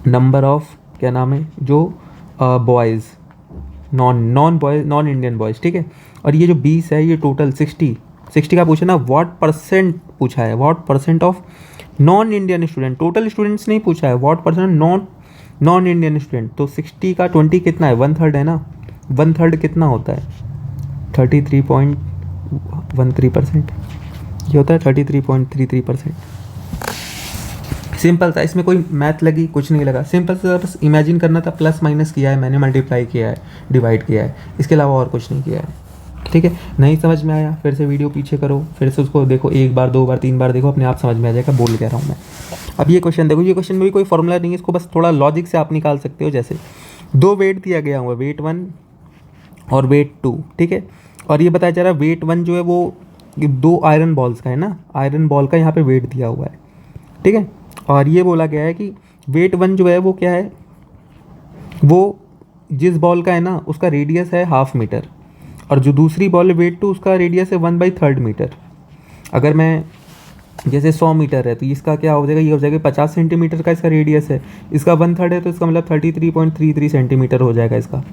नंबर ऑफ क्या नाम है जो boys, non boys, non Indian boys, ठीक है। और ये जो 20 है ये टोटल 60 का पूछा ना, व्हाट परसेंट पूछा है, what percent of non Indian student, total students नहीं पूछा है, what percent non Indian student. तो 60 का 20 कितना है, 1/3 है ना, 1/3 कितना होता है, 33.13%, ये होता है 33.33%। सिंपल था, इसमें कोई मैथ लगी कुछ नहीं लगा, सिंपल से बस इमेजिन करना था, प्लस माइनस किया है मैंने, मल्टीप्लाई किया है, डिवाइड किया है, इसके अलावा और कुछ नहीं किया है, ठीक है। नहीं समझ में आया फिर से वीडियो पीछे करो, फिर से उसको देखो, 1 बार 2 बार 3 बार देखो, अपने आप समझ में आ जाएगा, बोल कह रहा हूँ मैं। अब ये क्वेश्चन देखो, ये क्वेश्चन में भी कोई फॉर्मूला नहीं है, इसको बस थोड़ा लॉजिक से आप निकाल सकते हो। जैसे 2 वेट दिया गया हुआ, वेट 1 और वेट 2, ठीक है। और ये बताया जा रहा है वेट 1 जो है वो 2 आयरन बॉल्स का है ना, आयरन बॉल का यहाँ पे वेट दिया हुआ है, ठीक है। और ये बोला गया है कि वेट 1 जो है वो क्या है, वो जिस बॉल का है ना उसका रेडियस है 1/2 मीटर, और जो दूसरी बॉल है वेट 2 उसका रेडियस है 1/3 मीटर। अगर मैं जैसे 100 मीटर है तो इसका क्या हो जाएगा, ये हो जाएगा 50 सेंटीमीटर का इसका रेडियस है, इसका 1/3 है तो इसका मतलब 33.33 सेंटीमीटर हो जाएगा इसका,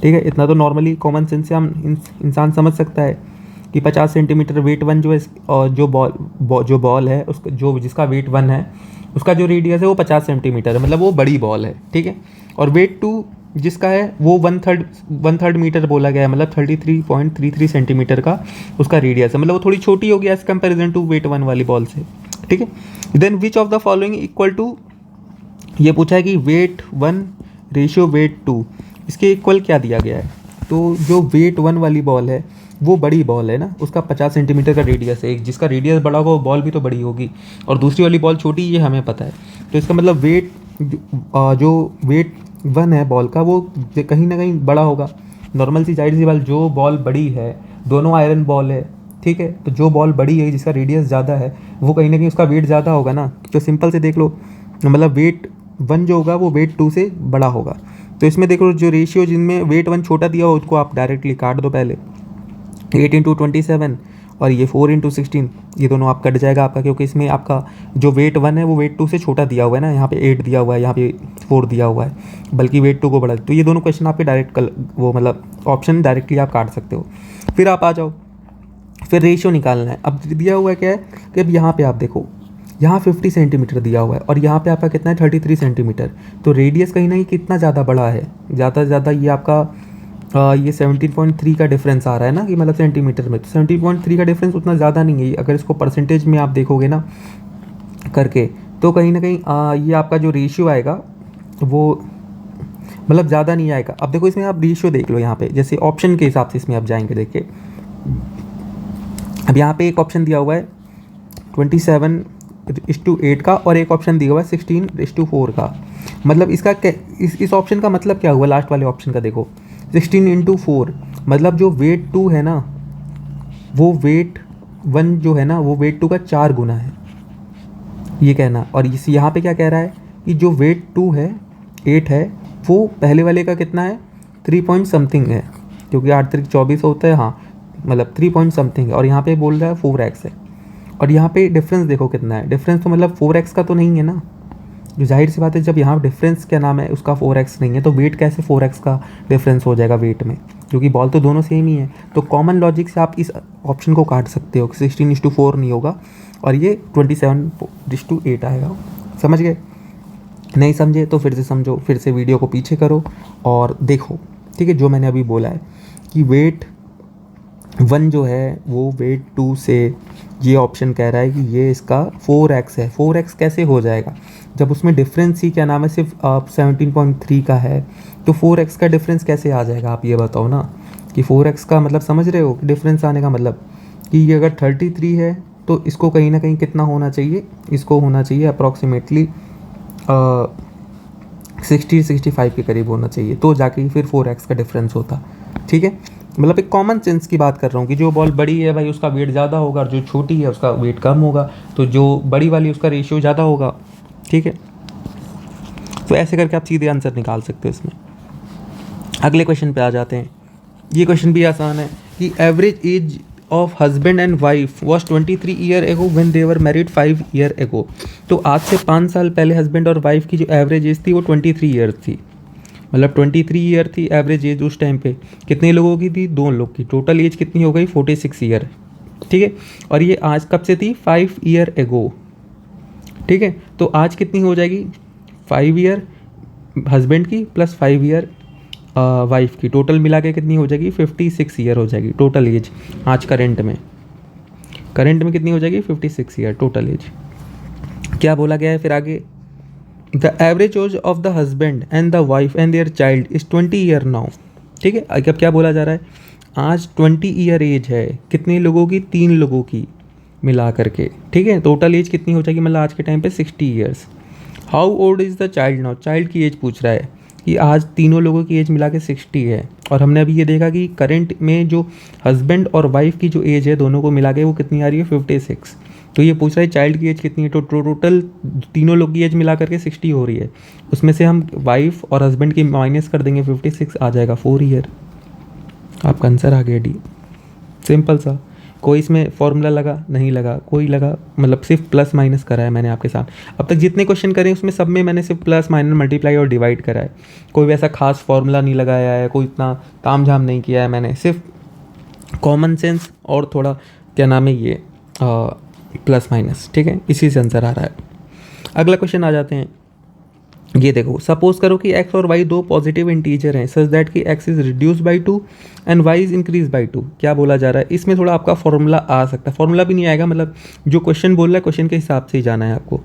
ठीक है। इतना तो नॉर्मली कॉमन सेंस से हम इंसान समझ सकता है कि 50 सेंटीमीटर वेट 1 जो है, और जो बॉल है उसका जो जिसका वेट 1 है उसका जो रेडियस है वो 50 सेंटीमीटर है, मतलब वो बड़ी बॉल है, ठीक है। और वेट 2 जिसका है वो 1/3 मीटर बोला गया है, मतलब 33.33 सेंटीमीटर का उसका रेडियस है, मतलब वो थोड़ी छोटी हो गया एज कंपेरिजन टू वेट 1 वाली बॉल से, ठीक है। Then which of the following equal to, ये पूछा है कि वेट 1 रेशियो वेट 2, इसके इक्वल क्या दिया गया है। तो जो वेट 1 वाली बॉल है वो बड़ी बॉल है ना, उसका 50 सेंटीमीटर का रेडियस है, एक जिसका रेडियस बड़ा होगा वो बॉल भी तो बड़ी होगी, और दूसरी वाली बॉल छोटी, ये हमें पता है। तो इसका मतलब वेट जो वेट 1 है बॉल का वो कहीं ना कहीं बड़ा होगा, नॉर्मल सी जाहिर सी बात, जो बॉल बड़ी है, दोनों आयरन बॉल है, ठीक है, तो जो बॉल बड़ी है जिसका रेडियस ज़्यादा है वो कहीं ना कहीं उसका वेट ज़्यादा होगा ना। तो सिंपल से देख लो, मतलब वेट 1 जो होगा वो वेट 2 से बड़ा होगा। तो इसमें देखो जो रेशियो जिनमें वेट 1 छोटा दिया हो उसको आप डायरेक्टली काट दो, पहले 8 × 27 और ये 4 × 16, ये दोनों आप कट जाएगा आपका, क्योंकि इसमें आपका जो वेट 1 है वो वेट 2 से छोटा दिया हुआ है ना, यहाँ पे 8 दिया हुआ है, यहाँ पे 4 दिया हुआ है, बल्कि वेट 2 को बड़ा। तो ये दोनों क्वेश्चन आपके डायरेक्ट वो मतलब ऑप्शन डायरेक्टली आप काट सकते हो। फिर आप आ जाओ, फिर रेशियो निकालना है। अब दिया हुआ है क्या है कि अब यहाँ पे आप देखो, यहाँ 50 सेंटीमीटर दिया हुआ है और यहाँ पे आपका कितना है 33 सेंटीमीटर, तो रेडियस कहीं ना कहीं कितना ज़्यादा बड़ा है, ज़्यादा से ज़्यादा ये आपका ये 17.3 का डिफरेंस आ रहा है ना, कि मतलब सेंटीमीटर में, तो 17.3 का डिफरेंस उतना ज़्यादा नहीं है। अगर इसको परसेंटेज में आप देखोगे ना करके, तो कहीं ना कहीं ये आपका जो रेशियो आएगा वो मतलब ज़्यादा नहीं आएगा। अब देखो इसमें आप रेशियो देख लो, यहाँ पे जैसे ऑप्शन के हिसाब से इसमें आप जाएंगे, देखिए अब यहाँ पे एक ऑप्शन दिया हुआ है 27:8 का, और एक ऑप्शन दिया हुआ है 16:4 का। मतलब इसका क्या, इस ऑप्शन का मतलब क्या हुआ, लास्ट वाले ऑप्शन का देखो 16:4, मतलब जो वेट 2 है ना वो वेट 1 जो है ना वो वेट 2 का 4 गुना है, ये कहना। और इस यहाँ पे क्या कह रहा है कि जो वेट 2 है 8 है, वो पहले वाले का कितना है 3 पॉइंट समथिंग है, क्योंकि 8 3 24 होता है, हाँ मतलब 3 पॉइंट समथिंग है, और यहाँ पे बोल रहा है 4x है। और यहाँ पे डिफरेंस देखो कितना है, डिफरेंस तो मतलब 4x का तो नहीं है ना, जो जाहिर सी बात है जब यहाँ डिफरेंस क्या नाम है उसका 4x नहीं है, तो वेट कैसे 4x का डिफरेंस हो जाएगा वेट में, क्योंकि बॉल तो दोनों सेम ही है। तो कॉमन लॉजिक से आप इस ऑप्शन को काट सकते हो कि 16:4 नहीं होगा और ये 27:8 आएगा। समझ गए? नहीं समझे तो फिर से समझो, फिर से वीडियो को पीछे करो और देखो, ठीक है। जो मैंने अभी बोला है कि वेट 1 जो है वो वेट 2 से, ये ऑप्शन कह रहा है कि ये इसका 4x है। 4x कैसे हो जाएगा जब उसमें डिफरेंस ही क्या नाम है सिर्फ 17.3 का है, तो 4x का डिफरेंस कैसे आ जाएगा, आप ये बताओ ना। कि 4x का मतलब समझ रहे हो डिफरेंस आने का मतलब कि ये अगर 33 है तो इसको कहीं ना कहीं कितना होना चाहिए, इसको होना चाहिए अप्रॉक्सीमेटली 60-65 के करीब होना चाहिए, तो जाके फिर 4x का डिफरेंस होता। ठीक है, मतलब एक कॉमन सेंस की बात कर रहा हूँ कि जो बॉल बड़ी है भाई उसका वेट ज़्यादा होगा और जो छोटी है उसका वेट कम होगा, तो जो बड़ी वाली उसका रेशियो ज़्यादा होगा। ठीक है, तो ऐसे करके आप सीधे आंसर निकाल सकते हो इसमें। अगले क्वेश्चन पे आ जाते हैं। ये क्वेश्चन भी आसान है कि average age of husband and wife was 23 year ago when they were married 5 year ago. तो आज से 5 साल पहले हस्बैंड और वाइफ की जो एवरेज एज थी वो 23 ईयर थी, मतलब 23 ईयर थी एवरेज एज उस टाइम पे। कितने लोगों की थी? 2 लोग की। टोटल एज कितनी हो गई? 46 ईयर। ठीक है, और ये आज कब से थी? 5 ईयर एगो। ठीक है, तो आज कितनी हो जाएगी? 5 ईयर हस्बैंड की प्लस 5 ईयर वाइफ की, टोटल मिला के कितनी हो जाएगी? 56 ईयर हो जाएगी टोटल एज आज करंट में। करंट में कितनी हो जाएगी? 56 ईयर टोटल एज। क्या बोला गया है फिर आगे? The average age of the husband and the wife and their child is 20 year now. ठीक है, अब क्या बोला जा रहा है? आज 20 ईयर एज है, कितने लोगों की? 3 लोगों की मिला करके। ठीक है, टोटल एज कितनी हो जाएगी? मतलब आज के टाइम पे 60 years. How old is the child now? Child की एज पूछ रहा है कि आज तीनों लोगों की एज मिला के 60 है, और हमने अभी ये देखा कि करंट में जो हस्बैंड और वाइफ की जो एज है दोनों को मिला के वो कितनी आ रही है? 56। तो ये पूछ रहा है चाइल्ड की एज कितनी है, तो टोटल तीनों लोग की एज मिला करके 60 हो रही है। उसमें से हम वाइफ और हस्बैंड की माइनस कर देंगे, 56 आ जाएगा 4 ईयर। आपका आंसर आ गया डी। सिंपल सा, कोई इसमें फॉर्मूला लगा नहीं लगा, कोई लगा, मतलब सिर्फ प्लस माइनस करा है मैंने आपके साथ। अब तक जितने क्वेश्चन करे उसमें सब में मैंने सिर्फ प्लस माइनस मल्टीप्लाई और डिवाइड करा है, कोई वैसा खास फॉर्मूला नहीं लगाया है, कोई इतना ताम झाम नहीं किया है मैंने, सिर्फ कॉमन सेंस और थोड़ा क्या नाम है ये प्लस माइनस। ठीक है, इसी से आंसर आ रहा है। अगला क्वेश्चन आ जाते हैं। ये देखो, सपोज करो कि x और y दो पॉजिटिव इंटीजर हैं सच दैट कि x is reduce by 2 and y is increase by 2। क्या बोला जा रहा है? इसमें थोड़ा आपका फॉर्मूला आ सकता है, फॉर्मूला भी नहीं आएगा, मतलब जो क्वेश्चन बोल रहा है क्वेश्चन के हिसाब से ही जाना है आपको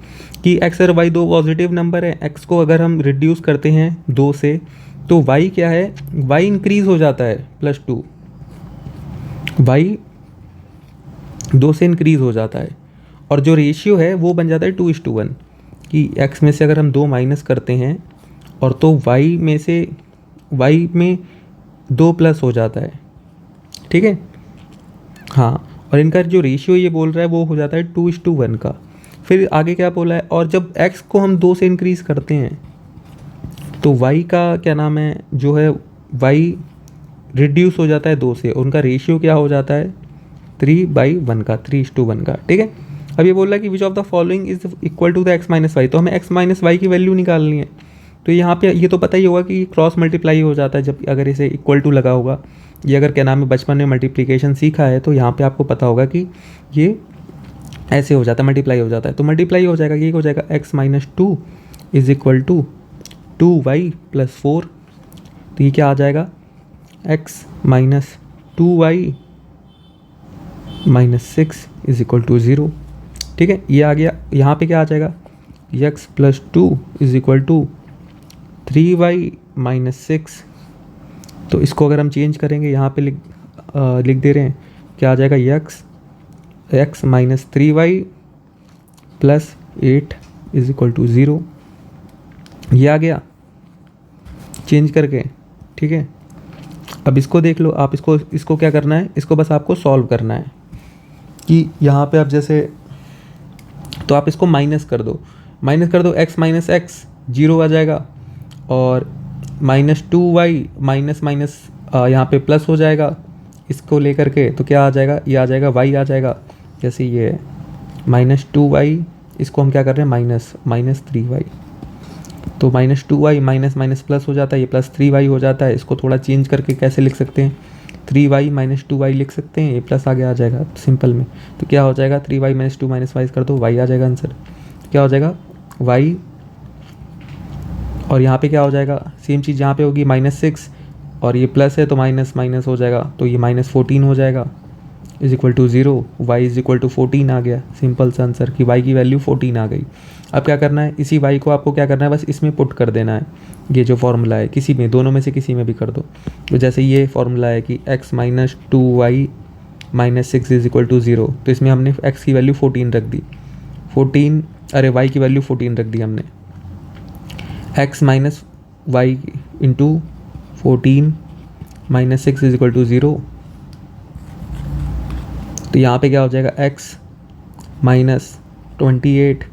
कि x और y दो पॉजिटिव नंबर है, x को अगर हम रिड्यूस करते हैं 2 से तो y क्या है? y इंक्रीज हो जाता है +2, y 2 से इंक्रीज हो जाता है, और जो रेशियो है वो बन जाता है 2:1 कि x में से अगर हम 2 माइनस करते हैं और तो y में से y में 2 प्लस हो जाता है। ठीक है, हाँ, और इनका जो रेशियो ये बोल रहा है वो हो जाता है 2:1 का। फिर आगे क्या बोला है? और जब x को हम 2 से इंक्रीज़ करते हैं तो y का क्या नाम है जो है y रिड्यूस हो जाता है 2 से, उनका रेशियो क्या हो जाता है? 3/1 का, 3:1 का। ठीक है, अब ये बोल रहा है कि which of the following is equal to the x minus y, तो हमें x माइनस वाई की वैल्यू निकालनी है। तो यहाँ पे ये तो पता ही होगा कि क्रॉस मल्टीप्लाई हो जाता है जब अगर इसे इक्वल टू लगा होगा। ये अगर क्या नाम है बचपन में मल्टीप्लिकेशन सीखा है तो यहाँ पे आपको पता होगा कि ये ऐसे हो जाता है, मल्टीप्लाई हो जाता है, तो मल्टीप्लाई हो जाएगा, ये हो जाएगा x minus 2 is equal to 2y plus 4। तो ये क्या आ जाएगा? x minus 2y minus 6 is equal to 0। ठीक है, ये आ गया। यहाँ पे क्या आ जाएगा? x plus 2 is equal to 3y minus 6। तो इसको अगर हम चेंज करेंगे यहाँ पे लिख दे रहे हैं, क्या आ जाएगा? x minus 3y plus 8 is equal to 0। ये आ गया चेंज करके। ठीक है, अब इसको देख लो आप, इसको क्या करना है? इसको बस आपको सॉल्व करना है कि यहाँ पे आप जैसे, तो आप इसको माइनस कर दो x माइनस एक्स 0 आ जाएगा, और माइनस 2y माइनस माइनस यहाँ पे प्लस हो जाएगा इसको लेकर के, तो क्या आ जाएगा? ये आ जाएगा y आ जाएगा, जैसे ये है माइनस 2y, इसको हम क्या कर रहे हैं? माइनस 3y, तो minus 2y minus minus plus हो जाता है, ये प्लस 3y हो जाता है। इसको थोड़ा चेंज करके कैसे लिख सकते हैं? 3y माइनस 2y लिख सकते हैं, ये प्लस आगे आ जाएगा सिंपल में। तो क्या हो जाएगा? 3y माइनस 2 माइनस वाई कर दो, y आ जाएगा आंसर। क्या हो जाएगा? y, और यहाँ पे क्या हो जाएगा? सेम चीज़ यहाँ पे होगी, -6, और ये प्लस है तो माइनस माइनस हो जाएगा, तो ये -14 हो जाएगा is equal to 0। y is equal to 14 आ गया, सिंपल सा आंसर कि y की वैल्यू 14 आ गई। अब क्या करना है? इसी y को आपको क्या करना है? बस इसमें पुट कर देना है, ये जो फॉर्मूला है, किसी में, दोनों में से किसी में भी कर दो। तो जैसे ये फॉर्मूला है कि x minus 2y minus 6 is equal to 0। तो इसमें हमने x की वैल्यू 14 रख दी, 14 अरे y की वैल्यू 14 रख दी हमने, x minus y into 14 minus 6 is equal to 0। तो यहाँ पे क्या हो जाएगा, x minus 28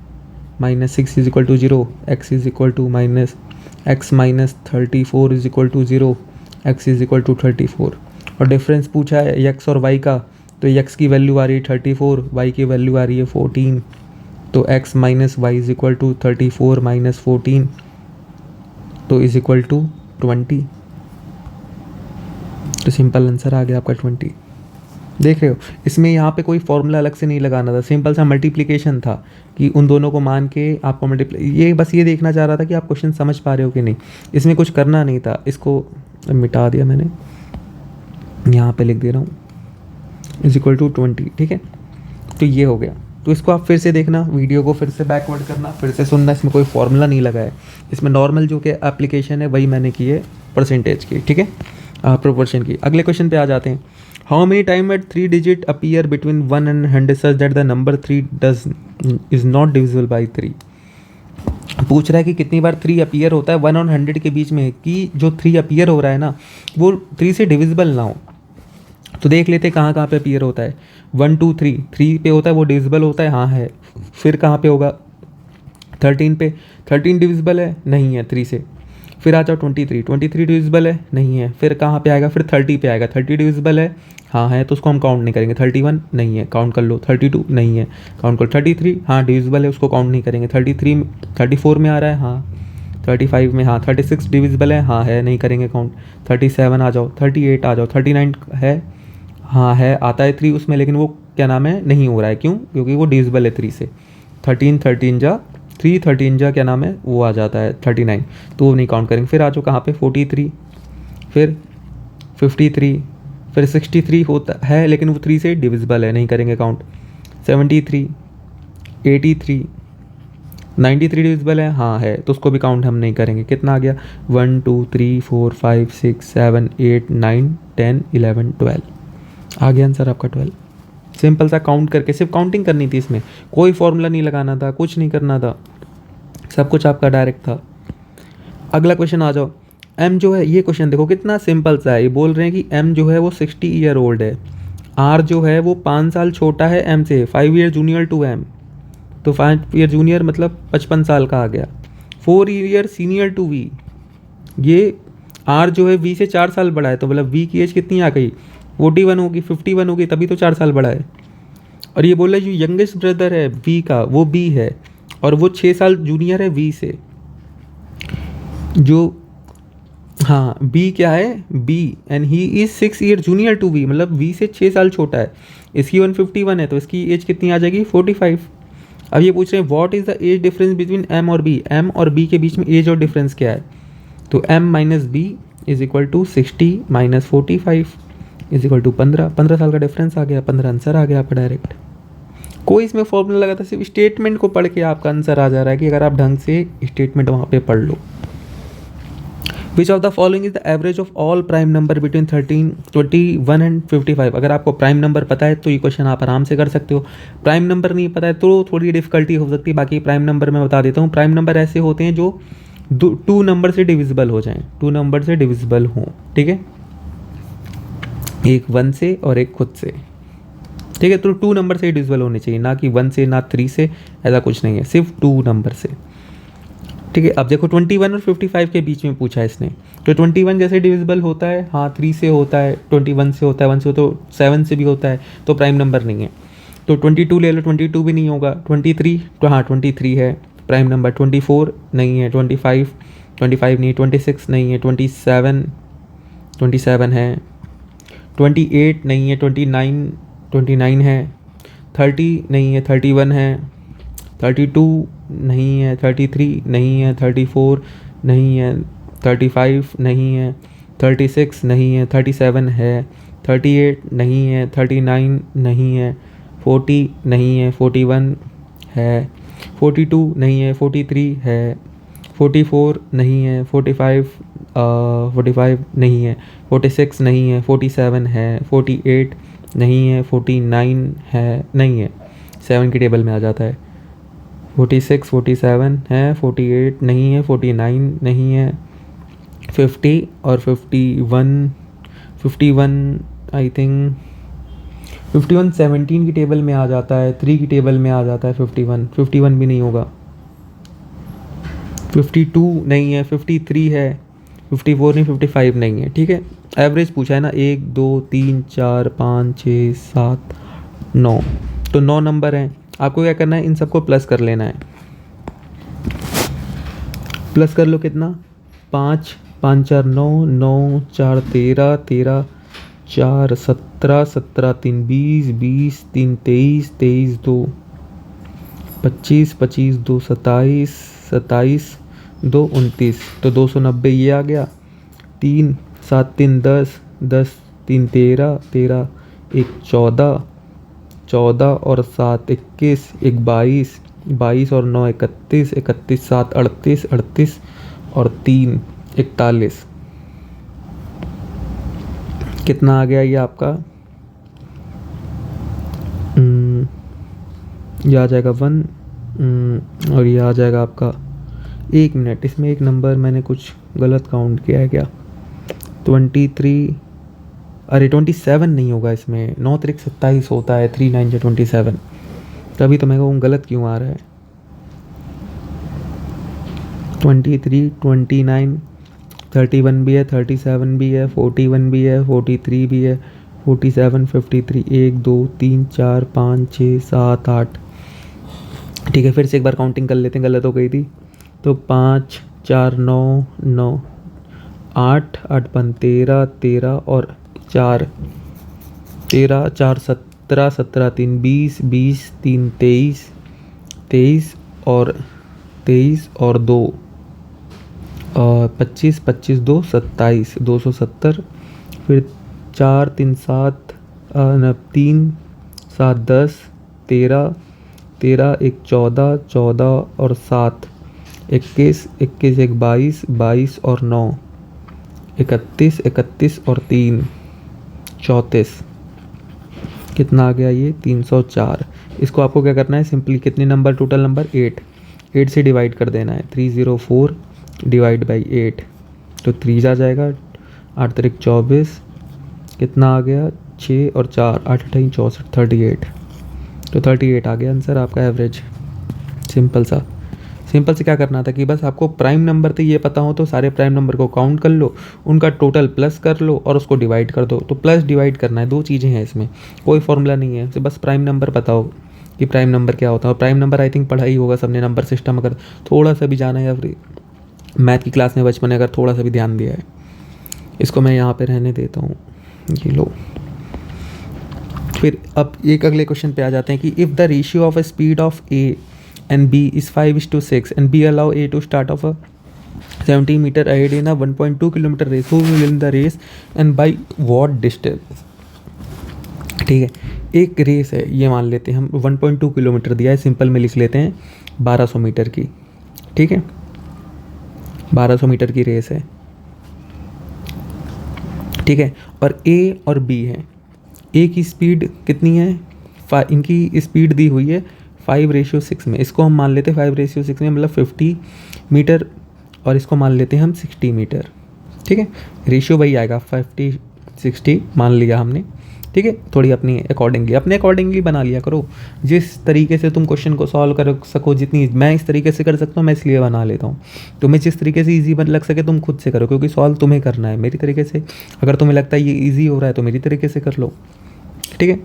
minus 6 is equal to 0, x is equal to minus x minus 34 is equal to 0, x is equal to 34। और डिफरेंस पूछा है x और y का, तो x की वैल्यू आ रही है 34, y की वैल्यू आ रही है 14, तो x minus y is equal to 34 minus 14 तो इज इक्वल टू 20। तो सिंपल आंसर आ गया आपका 20। देख रहे हो, इसमें यहाँ पे कोई फॉर्मूला अलग से नहीं लगाना था, सिंपल सा मल्टीप्लिकेशन था कि उन दोनों को मान के आपको मल्टीप्लाई, ये बस ये देखना चाह रहा था कि आप क्वेश्चन समझ पा रहे हो कि नहीं, इसमें कुछ करना नहीं था। इसको मिटा दिया मैंने, यहाँ पे लिख दे रहा हूँ इज इक्वल टू 20, ठीक है। तो ये हो गया। तो इसको आप फिर से देखना, वीडियो को फिर से बैकवर्ड करना, फिर से सुनना, इसमें कोई फॉर्मूला नहीं लगा है, इसमें नॉर्मल जो कि एप्लीकेशन है वही मैंने की है परसेंटेज की, ठीक है, प्रोपोर्शन की। अगले क्वेश्चन पे आ जाते हैं। How many time at 3 digit appear between 1 and 100 such that the number 3 is not divisible by 3। पूछ रहा है कि कितनी बार 3 अपीयर होता है 1 और 100 के बीच में, कि जो 3 अपीयर हो रहा है ना वो 3 से डिविजिबल ना हो। तो देख लेते कहाँ कहाँ पे अपीयर होता है। 1 2 3, 3 पे होता है वो डिविजिबल होता है, हाँ है। फिर कहाँ पे होगा, 13 पे, 13 डिविजिबल है, नहीं है 3 से। फिर आ जाओ 23, 23 डिविजिबल है, नहीं है। फिर कहाँ पे आएगा, फिर 30 पे आएगा, 30 डिविजिबल है, हाँ है, तो उसको हम काउंट नहीं करेंगे। 31 नहीं है, काउंट कर लो। 32 नहीं है, काउंट कर। 33 हाँ डिविजिबल है, उसको काउंट नहीं करेंगे। 34 में आ रहा है, हाँ। 35 में, हाँ। 36 डिविजिबल है, हाँ है, नहीं करेंगे काउंट। 37 आ जाओ, 38 आ जाओ, 39 है, हाँ है, आता है 3 उसमें, लेकिन वो क्या नाम है, नहीं हो रहा है, क्यों, क्योंकि वो डिविजिबल है 3 से। 13 जा 3, 13 जा क्या नाम है, वो आ जाता है 39, तो वो नहीं काउंट करेंगे। फिर आ जाओ कहाँ पे, 43, फिर 53, फिर 63 होता है, लेकिन वो 3 से डिविजिबल है, नहीं करेंगे काउंट। 73, 83, 93 डिविजिबल है, हाँ है, तो उसको भी काउंट हम नहीं करेंगे। कितना आ गया, 1 2 3 4 5 6 7 8 9 10 11 12 आ गया आंसर आपका 12। सिंपल सा काउंट करके, सिर्फ काउंटिंग करनी थी, इसमें कोई फॉर्मूला नहीं लगाना था, कुछ नहीं करना था, सब कुछ आपका डायरेक्ट था। अगला क्वेश्चन आ जाओ। एम जो है, ये क्वेश्चन देखो कितना सिंपल सा है। ये बोल रहे हैं कि एम जो है वो 60 ईयर ओल्ड है, आर जो है वो 5 साल छोटा है एम से, 5 ईयर जूनियर टू एम, तो 5 ईयर जूनियर मतलब 55 साल का आ गया। 4 ईयर सीनियर टू वी, ये आर जो है वी से 4 साल बड़ा है, तो मतलब वी की एज कितनी आ गई, 41 होगी, 51 होगी, तभी तो 4 साल बड़ा है। और ये बोला जो यंगेस्ट ब्रदर है वी का, वो बी है, और वो 6 साल जूनियर है वी से। जो हाँ बी क्या है, B, and he is 6 year junior to V, मतलब वी से 6 साल छोटा है। इसकी 151 है, तो इसकी एज कितनी आ जाएगी, 45। अब ये पूछ रहे हैं what is the age difference between M और बी, एम और बी के बीच में एज और डिफरेंस क्या है। तो M minus B is equal to 60 minus 45 is equal to 15। 15 साल का डिफरेंस आ गया, 15 आंसर आ गया आपका डायरेक्ट। कोई इसमें फॉर्मूला लगा था, सिर्फ स्टेटमेंट को पढ़ के आपका आंसर आ जा रहा है, कि अगर आप ढंग से स्टेटमेंट वहाँ पे पढ़ लो। Which of the following is the average of all prime number between 13 21 and 55। अगर आपको प्राइम नंबर पता है तो ये क्वेश्चन आप आराम से कर सकते हो। प्राइम नंबर नहीं पता है तो थोड़ी डिफिकल्टी हो सकती है। बाकी प्राइम नंबर मैं बता देता हूँ। प्राइम नंबर ऐसे होते हैं जो 2 नंबर से डिविजिबल हो जाएं, 2 नंबर से डिविजिबल हों, ठीक है, एक 1 से और एक खुद से, ठीक है। तो 2 नंबर से डिविजिबल होने चाहिए, ना कि 1 से, ना 3 से, ऐसा कुछ नहीं है, सिर्फ 2 नंबर से, ठीक है। अब देखो 21 और 55 के बीच में पूछा है इसने, तो 21 जैसे डिविजिबल होता है, हाँ 3 से होता है, 21 से होता है, 1 से तो 7 से भी होता है, तो प्राइम नंबर नहीं है। तो 22 ले लो, 22 भी नहीं होगा। 23 तो हाँ 23 है प्राइम नंबर। 24 नहीं है, 25 नहीं, 26 नहीं है, 27 है, 28 नहीं है, 29 है, 30 नहीं है, 31 है, 32 नहीं है, 33 नहीं है, 34 नहीं है, 35 नहीं है, 36 नहीं है, 37 है, 38 नहीं है, 39 नहीं है, 40 नहीं है, 41 है, 42 नहीं है, 43 है, 44 नहीं है, 45 नहीं है, 46 नहीं है, 47 है, 48 नहीं है, 49 है, नहीं है, 7 की टेबल में आ जाता है, 46 47 है, 48 नहीं है, 49 नहीं है, 50 और 51 आई थिंक 51 17 की टेबल में आ जाता है, 3 की टेबल में आ जाता है, 51 भी नहीं होगा, 52 नहीं है, 53 है, 54 नहीं, 55 नहीं है, ठीक है। एवरेज पूछा है ना, 1 2 3 4 5 6 7 9, तो 9 नंबर हैं। आपको क्या करना है, इन सबको प्लस कर लेना है। प्लस कर लो कितना, 5 5 4 9 9 4 13 13 4 17 17 3 20 20 3 23 23 2 25 25 2 27 27 2 29, तो 290 ये आ गया। 3 7 3 10 10 3 13 13 1 14 14 और 7 21 1 22 22 और 9 31 31 7 38 38 और 3 41। कितना आ गया ये आपका, ये आ जाएगा 1 और ये आ जाएगा आपका 1 मिनट, इसमें एक नंबर मैंने कुछ गलत काउंट किया है क्या, 23, अरे 27 नहीं होगा इसमें, 9 3 27 होता है, 3 9 से 27, तभी तो मैं कहूँ गलत क्यों आ रहा है। 23 29 31 भी है, 37 भी है, 41 भी है, 43 भी है, 47 53 1 2 3 4 5 6 7 8, ठीक है। फिर से एक बार काउंटिंग कर लेते हैं, गलत हो गई थी, तो 5 4 9 9 8 8 5 13 13 और 4 13 4 17 17 3 20 20 3 23 23 और 2 25 25 2 27 270, फिर 4 3 7 3 7 10 13 13 1 14 14 और 7 21 21 1 22 22 और 9 31 31 और 3 34। कितना आ गया ये, 304। इसको आपको क्या करना है, सिंपली कितने नंबर, टोटल नंबर 8 से डिवाइड कर देना है, 304 डिवाइड बाई 8, तो 3 आ जाएगा, 8 3 24, कितना आ गया 6 और 4 8 8 64 38, तो 38 आ गया आंसर आपका एवरेज। सिंपल से क्या करना था कि बस आपको प्राइम नंबर थे ये पता हो तो सारे प्राइम नंबर को काउंट कर लो, उनका टोटल प्लस कर लो और उसको डिवाइड कर दो। तो प्लस डिवाइड करना है, 2 चीज़ें हैं इसमें, कोई फॉर्मूला नहीं है, बस प्राइम नंबर पता हो कि प्राइम नंबर क्या होता है। और प्राइम नंबर आई थिंक पढ़ा ही होगा सबने, नंबर सिस्टम अगर थोड़ा सा भी जाना है या फिर मैथ की क्लास में बचपन में अगर थोड़ा सा भी ध्यान दिया है। इसको मैं यहाँ पे रहने देता हूँ, ये लो। फिर अब एक अगले क्वेश्चन पे आ जाते हैं कि if the ratio of a speed of A and B is 5:6 and B allow A to start off a 70 meter ahead in a 1.2 kilometer race, who will win the race and by what distance। ठीक है, एक race है ये मान लेते हैं हम, 1.2 kilometre दिया है, सिंपल में लिख लेते हैं 1200 मीटर की, ठीक है, 1200 मीटर की रेस है, ठीक है। और A और B है, A की स्पीड कितनी है, इनकी स्पीड दी हुई है 5:6 में, इसको हम मान लेते हैं 5:6 में मतलब 50 मीटर, और इसको मान लेते हैं हम 60 मीटर, ठीक है। रेशियो वही आएगा 50-60 मान लिया हमने, ठीक है। थोड़ी अपने अकॉर्डिंगली बना लिया करो, जिस तरीके से तुम क्वेश्चन को सॉल्व कर सको, जितनी मैं इस तरीके से कर सकता हूँ मैं इसलिए बना लेता हूँ। तुम्हें जिस तरीके से ईजी लग सके तुम खुद से करो, क्योंकि सॉल्व तुम्हें करना है मेरी तरीके से। अगर तुम्हें लगता है ये ईजी हो रहा है तो मेरी तरीके से कर लो, ठीक है।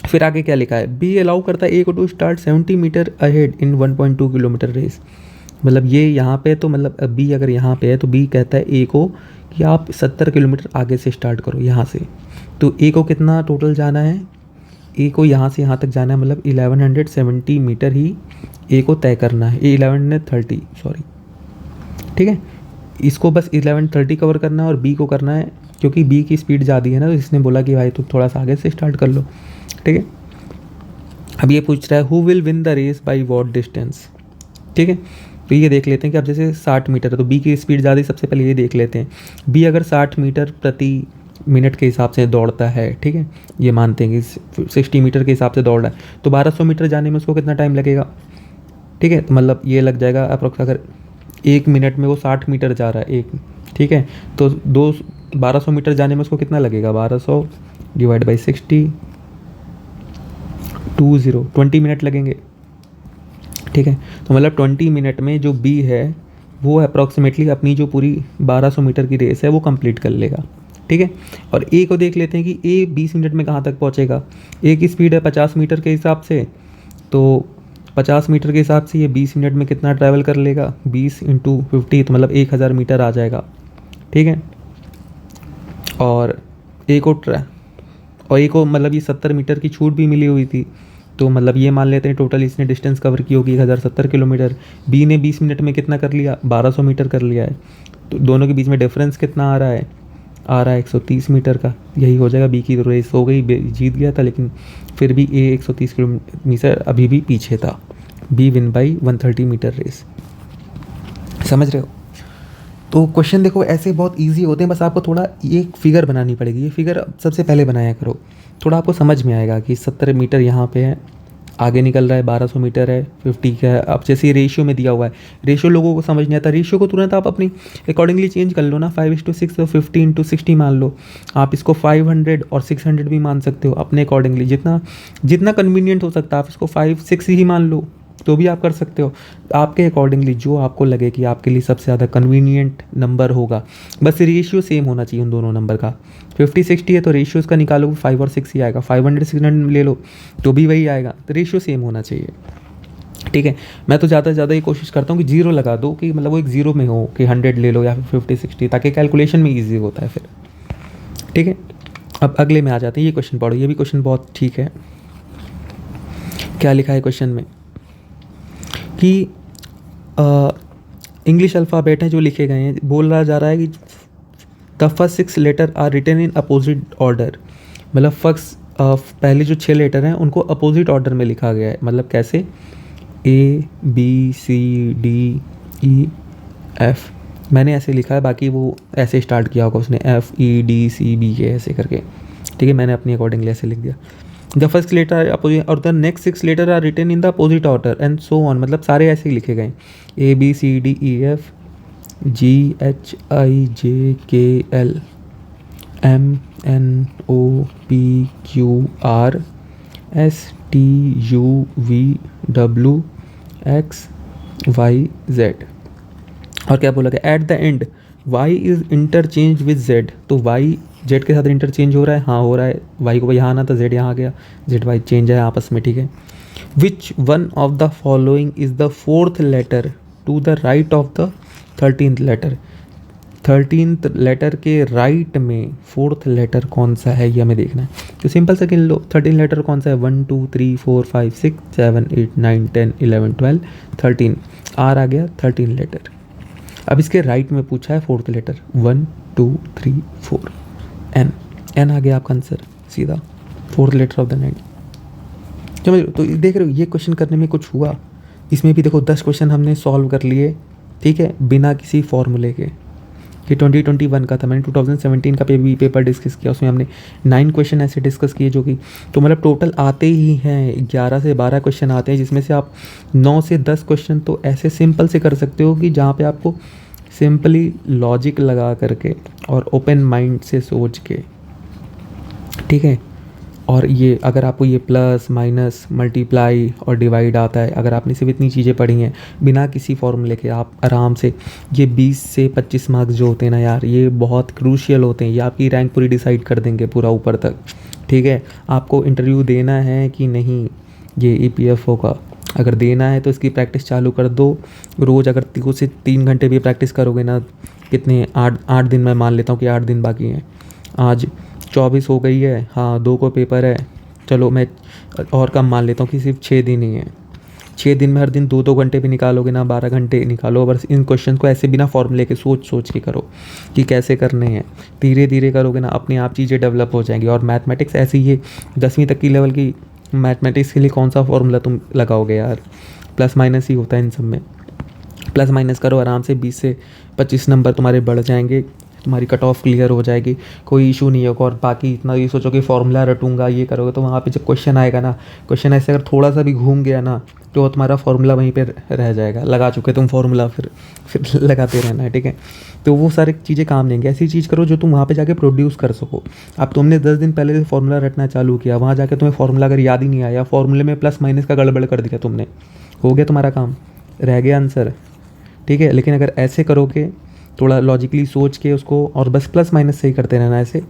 फिर आगे क्या लिखा है, बी अलाउ करता है ए को to start 70 metre ahead in 1.2 kilometre race. मतलब ये यहाँ पे तो मतलब बी अगर यहाँ पे है तो बी कहता है ए को कि आप 70 किलोमीटर आगे से स्टार्ट करो यहाँ से। तो ए को कितना टोटल जाना है, ए को यहाँ से यहाँ तक जाना है, मतलब 1170 मीटर ही ए को तय करना है, 1130 सॉरी, ठीक है। इसको बस 1130 कवर करना है और बी को करना है, क्योंकि बी की स्पीड ज़्यादा है ना, तो इसने बोला कि भाई तुम थोड़ा सा आगे से स्टार्ट कर लो, ठीक है। अब ये पूछ रहा है who will win the race by what distance, ठीक है। तो ये देख लेते हैं कि अब जैसे 60 मीटर है तो बी की स्पीड ज़्यादा है, सबसे पहले ये देख लेते हैं। बी अगर 60 मीटर प्रति मिनट के हिसाब से दौड़ता है, ठीक है, ये मानते हैं कि 60 मीटर के हिसाब से दौड़ रहा है, तो 1200 मीटर जाने में उसको कितना टाइम लगेगा, ठीक है, तो मतलब ये लग जाएगा अप्रोक्स, अगर 1 मिनट में वो 60 मीटर जा रहा है एक, ठीक है, तो 1200 मीटर जाने में उसको कितना लगेगा, 1200 डिवाइड बाई 60, 20 मिनट लगेंगे, ठीक है, तो मतलब 20 मिनट में जो बी है वो अप्रॉक्सीमेटली अपनी जो पूरी 1200 मीटर की रेस है वो कंप्लीट कर लेगा, ठीक है। और ए को देख लेते हैं कि ए 20 मिनट में कहाँ तक पहुँचेगा। ए की स्पीड है 50 मीटर के हिसाब से, तो 50 मीटर के हिसाब से ये 20 मिनट में कितना ट्रैवल कर लेगा, 20 × 50, तो मतलब 1000 मीटर आ जाएगा, ठीक है। और ए को मतलब ये 70 मीटर की छूट भी मिली हुई थी, तो मतलब ये मान लेते हैं टोटल इसने डिस्टेंस कवर की होगी 1070 किलोमीटर। बी ने 20 मिनट में कितना कर लिया, 1200 मीटर कर लिया है, तो दोनों के बीच में डिफरेंस कितना आ रहा है 130 मीटर का। यही हो जाएगा, बी की तो रेस हो गई, जीत गया था, लेकिन फिर भी ए 130 किलोमीटर अभी भी पीछे था। B win by 130 metre race. समझ रहे हो? तो क्वेश्चन देखो ऐसे बहुत इजी होते हैं, बस आपको थोड़ा ये फिगर बनानी पड़ेगी। ये फिगर सबसे पहले बनाया करो, थोड़ा आपको समझ में आएगा कि 70 मीटर यहाँ पे है, आगे निकल रहा है 1200 मीटर है, 50 का है। अब जैसे रेशियो में दिया हुआ है, रेशियो लोगों को समझ नहीं आता, रेशियो को तुरंत आप अपनी अकॉर्डिंगली चेंज कर लो ना, 5:6 तो 50 × 60 मान लो। आप इसको 500 और 600 भी मान सकते हो अपने अकॉर्डिंगली, जितना कन्वीनियंट हो सकता है। आप इसको 5, 6 ही मान लो तो भी आप कर सकते हो, आपके अकॉर्डिंगली जो आपको लगे कि आपके लिए सबसे ज़्यादा कन्वीनियंट नंबर होगा। बस रेशियो सेम होना चाहिए उन दोनों नंबर का। 50, 60 है तो रेशियो इसका निकालो 5 और 6 ही आएगा। 500, 600 ले लो तो भी वही आएगा, तो रेशियो सेम होना चाहिए, ठीक है। मैं तो ज़्यादा से ज़्यादा ये कोशिश करता हूँ कि 0 लगा दो, कि मतलब वो एक 0 में हो, कि 100 ले लो या फिर 50, 60, ताकि कैलकुलेशन में ईजी होता है फिर, ठीक है। अब अगले में आ जाते हैं, ये क्वेश्चन पढ़ो, ये भी क्वेश्चन बहुत ठीक है। क्या लिखा है क्वेश्चन में कि इंग्लिश अल्फ़ाबेट हैं जो लिखे गए हैं, बोला जा रहा है कि the first 6 letter are written in opposite order. मतलब पहले जो 6 लेटर हैं उनको अपोजिट ऑर्डर में लिखा गया है। मतलब कैसे, ABCDEF, मैंने ऐसे लिखा है, बाकी वो ऐसे स्टार्ट किया होगा उसने, FEDCBK ऐसे करके, ठीक है। मैंने अपनी अकॉर्डिंगली ऐसे लिख दिया। द फर्स्ट लेटर अपोजिट और the next 6 letter are written in the opposite order and so on. मतलब सारे ऐसे ही लिखे गए, ABCDEF GHIJKL MNOPQR STUVWXYZ। और क्या बोला गया, eight the and y is interchange with z। तो y z के साथ इंटरचेंज हो रहा है, हाँ हो रहा है। y को यहाँ आना था, z यहाँ आ गया, ZY चेंज है आपस में, ठीक है। Which one of the following is the 4th letter to the right of the 13th letter. 13th letter के राइट में 4th लेटर कौन सा है, ये हमें देखना है। तो सिंपल से गिन लो, 13 लेटर कौन सा है, 1 2 3 4 5 6 7 8 9 10 11 12 13, आर आ गया 13 लेटर। अब इसके राइट में पूछा है 4th लेटर, 1 2 3 4 एन आ गया आपका आंसर सीधा, 4th letter of the name. समझ लो? तो देख रहे हो ये क्वेश्चन करने में कुछ हुआ, इसमें भी देखो 10 क्वेश्चन हमने सॉल्व कर लिए, ठीक है, बिना किसी फॉर्मूले के। ये 2021 का था, मैंने 2017 का पेपर डिस्कस किया, उसमें हमने 9 क्वेश्चन ऐसे डिस्कस किए जो कि, तो मतलब टोटल आते ही हैं 11 से 12 क्वेश्चन आते हैं, जिसमें से आप 9 से 10 क्वेश्चन तो ऐसे सिंपल से कर सकते हो कि जहाँ पे आपको सिंपली लॉजिक लगा करके और ओपन माइंड से सोच के, ठीक है। और ये अगर आपको ये प्लस माइनस मल्टीप्लाई और डिवाइड आता है, अगर आपने सिर्फ इतनी चीज़ें पढ़ी हैं बिना किसी फॉर्मूले के, आप आराम से ये 20 से 25 मार्क्स जो होते हैं ना यार, ये बहुत क्रूशियल होते हैं, ये आपकी रैंक पूरी डिसाइड कर देंगे पूरा ऊपर तक, ठीक है। आपको इंटरव्यू देना है कि नहीं, ये EPFO का अगर देना है तो इसकी प्रैक्टिस चालू कर दो रोज़। अगर 2 से 3 घंटे भी प्रैक्टिस करोगे ना, कितने 8 दिन, मैं मान लेता हूँ कि 8 दिन बाकी हैं, आज 24 हो गई है, हाँ 2 को पेपर है, चलो मैं और कम मान लेता हूँ कि सिर्फ 6 दिन ही है। 6 दिन में हर दिन 2-2 घंटे भी निकालोगे ना, 12 घंटे निकालो। बस इन क्वेश्चन को ऐसे बिना फॉर्मूले के सोच के करो कि कैसे करने हैं, धीरे धीरे करोगे ना, अपने आप चीज़ें डेवलप हो जाएंगी। और मैथमेटिक्स ऐसी है, 10वीं तक की लेवल की मैथमेटिक्स के लिए कौन सा फॉर्मूला तुम लगाओगे यार, प्लस माइनस ही होता है इन सब में। प्लस माइनस करो आराम से, 20 से 25 नंबर तुम्हारे बढ़ जाएंगे, तुम्हारी कट ऑफ क्लियर हो जाएगी, कोई इशू नहीं होगा। और बाकी इतना ये सोचो कि फॉर्मूला रटूंगा ये करोगे, तो वहाँ पे जब क्वेश्चन आएगा ना, क्वेश्चन ऐसे अगर थोड़ा सा भी घूम गया ना, तो तुम्हारा फॉर्मूला वहीं पे रह जाएगा, लगा चुके तुम फॉर्मूला, फिर लगाते रहना है, ठीक है। तो वो सारी चीज़ें काम देंगे। ऐसी चीज़ करो जो तुम वहाँ पे जाके प्रोड्यूस कर सको। अब तुमने 10 दिन पहले से फॉर्मूला रटना चालू किया, वहाँ जाके तुम्हें फॉर्मूला अगर याद ही नहीं आया, फॉर्मूले में प्लस माइनस का गड़बड़ कर दिया तुमने, हो गया तुम्हारा काम, रह गया आंसर, ठीक है। लेकिन अगर ऐसे करोगे, थोड़ा लॉजिकली सोच के उसको, और बस प्लस माइनस से ही करते रहना ऐसे,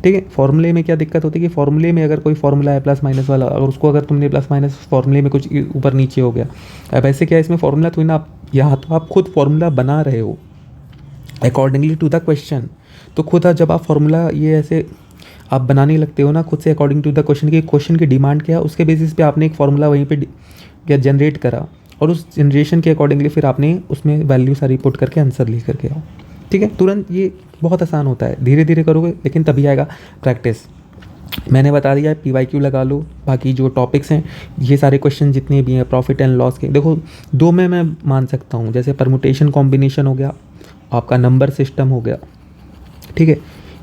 ठीक है। फॉर्मूले में क्या दिक्कत होती है कि फॉर्मूले में अगर कोई फॉर्मूला है प्लस माइनस वाला, अगर उसको अगर तुमने प्लस माइनस फॉर्मूले में कुछ ऊपर नीचे हो गया, अब ऐसे क्या है, इसमें फॉर्मूला तो ना, आप यहाँ तो आप खुद फॉर्मूला बना रहे हो अकॉर्डिंगली टू द क्वेश्चन। तो खुद जब आप फॉर्मूला ये ऐसे आप बनाने लगते हो ना खुद से अकॉर्डिंग टू द क्वेश्चन, की क्वेश्चन की डिमांड क्या है, उसके बेसिस पे आपने एक फॉर्मूला वहीं पे क्या जनरेट करा, और उस जनरेशन के अकॉर्डिंगली फिर आपने उसमें वैल्यू सारी पुट करके आंसर लिख करके आओ, ठीक है। तुरंत ये बहुत आसान होता है, धीरे धीरे करोगे लेकिन तभी आएगा प्रैक्टिस। मैंने बता दिया है, PYQ लगा लो। बाकी जो टॉपिक्स हैं, ये सारे क्वेश्चन जितने भी हैं प्रॉफिट एंड लॉस के, देखो 2 में मैं मान सकता हूँ, जैसे परमुटेशन कॉम्बिनेशन हो गया, आपका नंबर सिस्टम हो गया, ठीक है।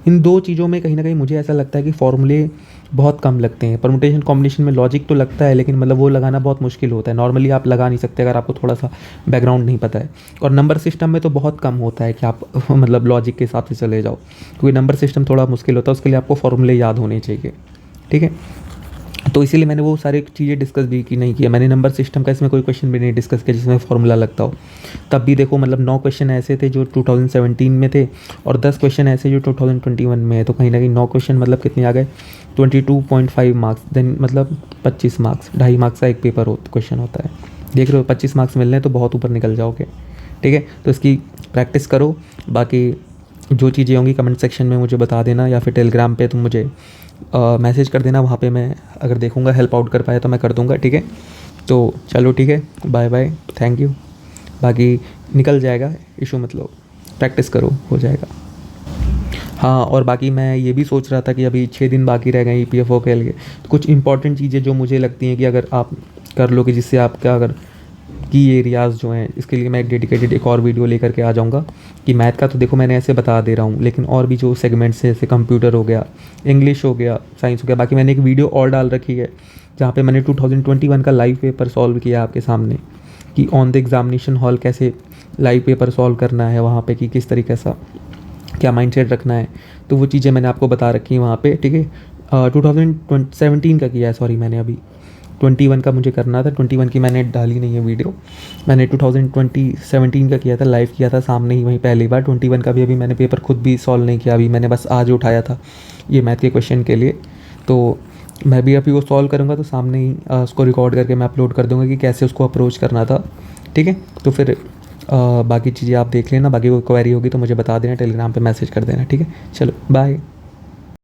इन 2 चीज़ों में कहीं ना कहीं मुझे ऐसा लगता है कि फॉर्मूले बहुत कम लगते हैं। परमुटेशन कॉम्बिनेशन में लॉजिक तो लगता है, लेकिन मतलब वो लगाना बहुत मुश्किल होता है, नॉर्मली आप लगा नहीं सकते अगर आपको थोड़ा सा बैकग्राउंड नहीं पता है। और नंबर सिस्टम में तो बहुत कम होता है कि आप मतलब लॉजिक के हिसाब से चले जाओ, क्योंकि नंबर सिस्टम थोड़ा मुश्किल होता है, उसके लिए आपको फॉर्मूले याद होने चाहिए, ठीक है। तो इसीलिए मैंने वो सारी चीज़ें डिस्कस भी की नहीं किया। मैंने नंबर सिस्टम का इसमें कोई क्वेश्चन भी नहीं डिस्कस किया जिसमें फॉर्मूला लगता हो। तब भी देखो मतलब 9 क्वेश्चन ऐसे थे जो 2017 में थे, और 10 क्वेश्चन ऐसे जो 2021 में है। तो कहीं ना कहीं 9 क्वेश्चन मतलब कितने आ गए, 22.5 मार्क्स, देन मतलब 25 मार्क्स, 2.5 मार्क्स का एक पेपर क्वेश्चन होता है। देख रहे हो 25 मार्क्स मिल रहे हैं तो बहुत ऊपर निकल जाओगे, ठीक है। तो इसकी प्रैक्टिस करो। बाकी जो चीज़ें होंगी कमेंट सेक्शन में मुझे बता देना, या फिर टेलीग्राम पे तुम मुझे मैसेज कर देना, वहाँ पे मैं अगर देखूँगा हेल्प आउट कर पाया तो मैं कर दूँगा, ठीक है। तो चलो ठीक है, बाय बाय, थैंक यू। बाकी निकल जाएगा, इशू मत लो, प्रैक्टिस करो, हो जाएगा। हाँ, और बाकी मैं ये भी सोच रहा था कि अभी 6 दिन बाकी रह गए EPFO के लिए, तो कुछ इंपॉर्टेंट चीज़ें जो मुझे लगती हैं कि अगर आप कर लो कि जिससे आपका अगर की एरियाज़ जो हैं, इसके लिए मैं एक डेडिकेटेड एक और वीडियो लेकर के आ जाऊँगा। कि मैथ का तो देखो मैंने ऐसे बता दे रहा हूँ, लेकिन और भी जो सेगमेंट्स हैं, जैसे कंप्यूटर हो गया, इंग्लिश हो गया, साइंस हो गया, बाकी मैंने एक वीडियो और डाल रखी है जहाँ पे मैंने 2021 का लाइव पेपर सॉल्व किया आपके सामने, कि ऑन द एग्जामिनेशन हॉल कैसे लाइव पेपर सॉल्व करना है वहाँ पे, कि किस तरीके से क्या माइंडसेट रखना है। तो वो चीज़ें मैंने आपको बता रखी हैं वहाँ पे, ठीक है। 2017 का किया है, सॉरी मैंने अभी 21 का मुझे करना था, 21 की मैंने डाली नहीं है वीडियो। मैंने 2017 का किया था, लाइव किया था सामने ही वहीं पहली बार। 21 का भी अभी मैंने पेपर खुद भी सॉल्व नहीं किया, अभी मैंने बस आज उठाया था ये मैथ के क्वेश्चन के लिए। तो मैं भी अभी वो सॉल्व करूँगा तो सामने ही उसको रिकॉर्ड करके मैं अपलोड कर दूँगा कि कैसे उसको अप्रोच करना था, ठीक है। तो फिर बाकी चीज़ें आप देख लेना, बाकी कोई क्वेरी होगी तो मुझे बता देना, टेलीग्राम पे मैसेज कर देना, ठीक है। चलो बाय।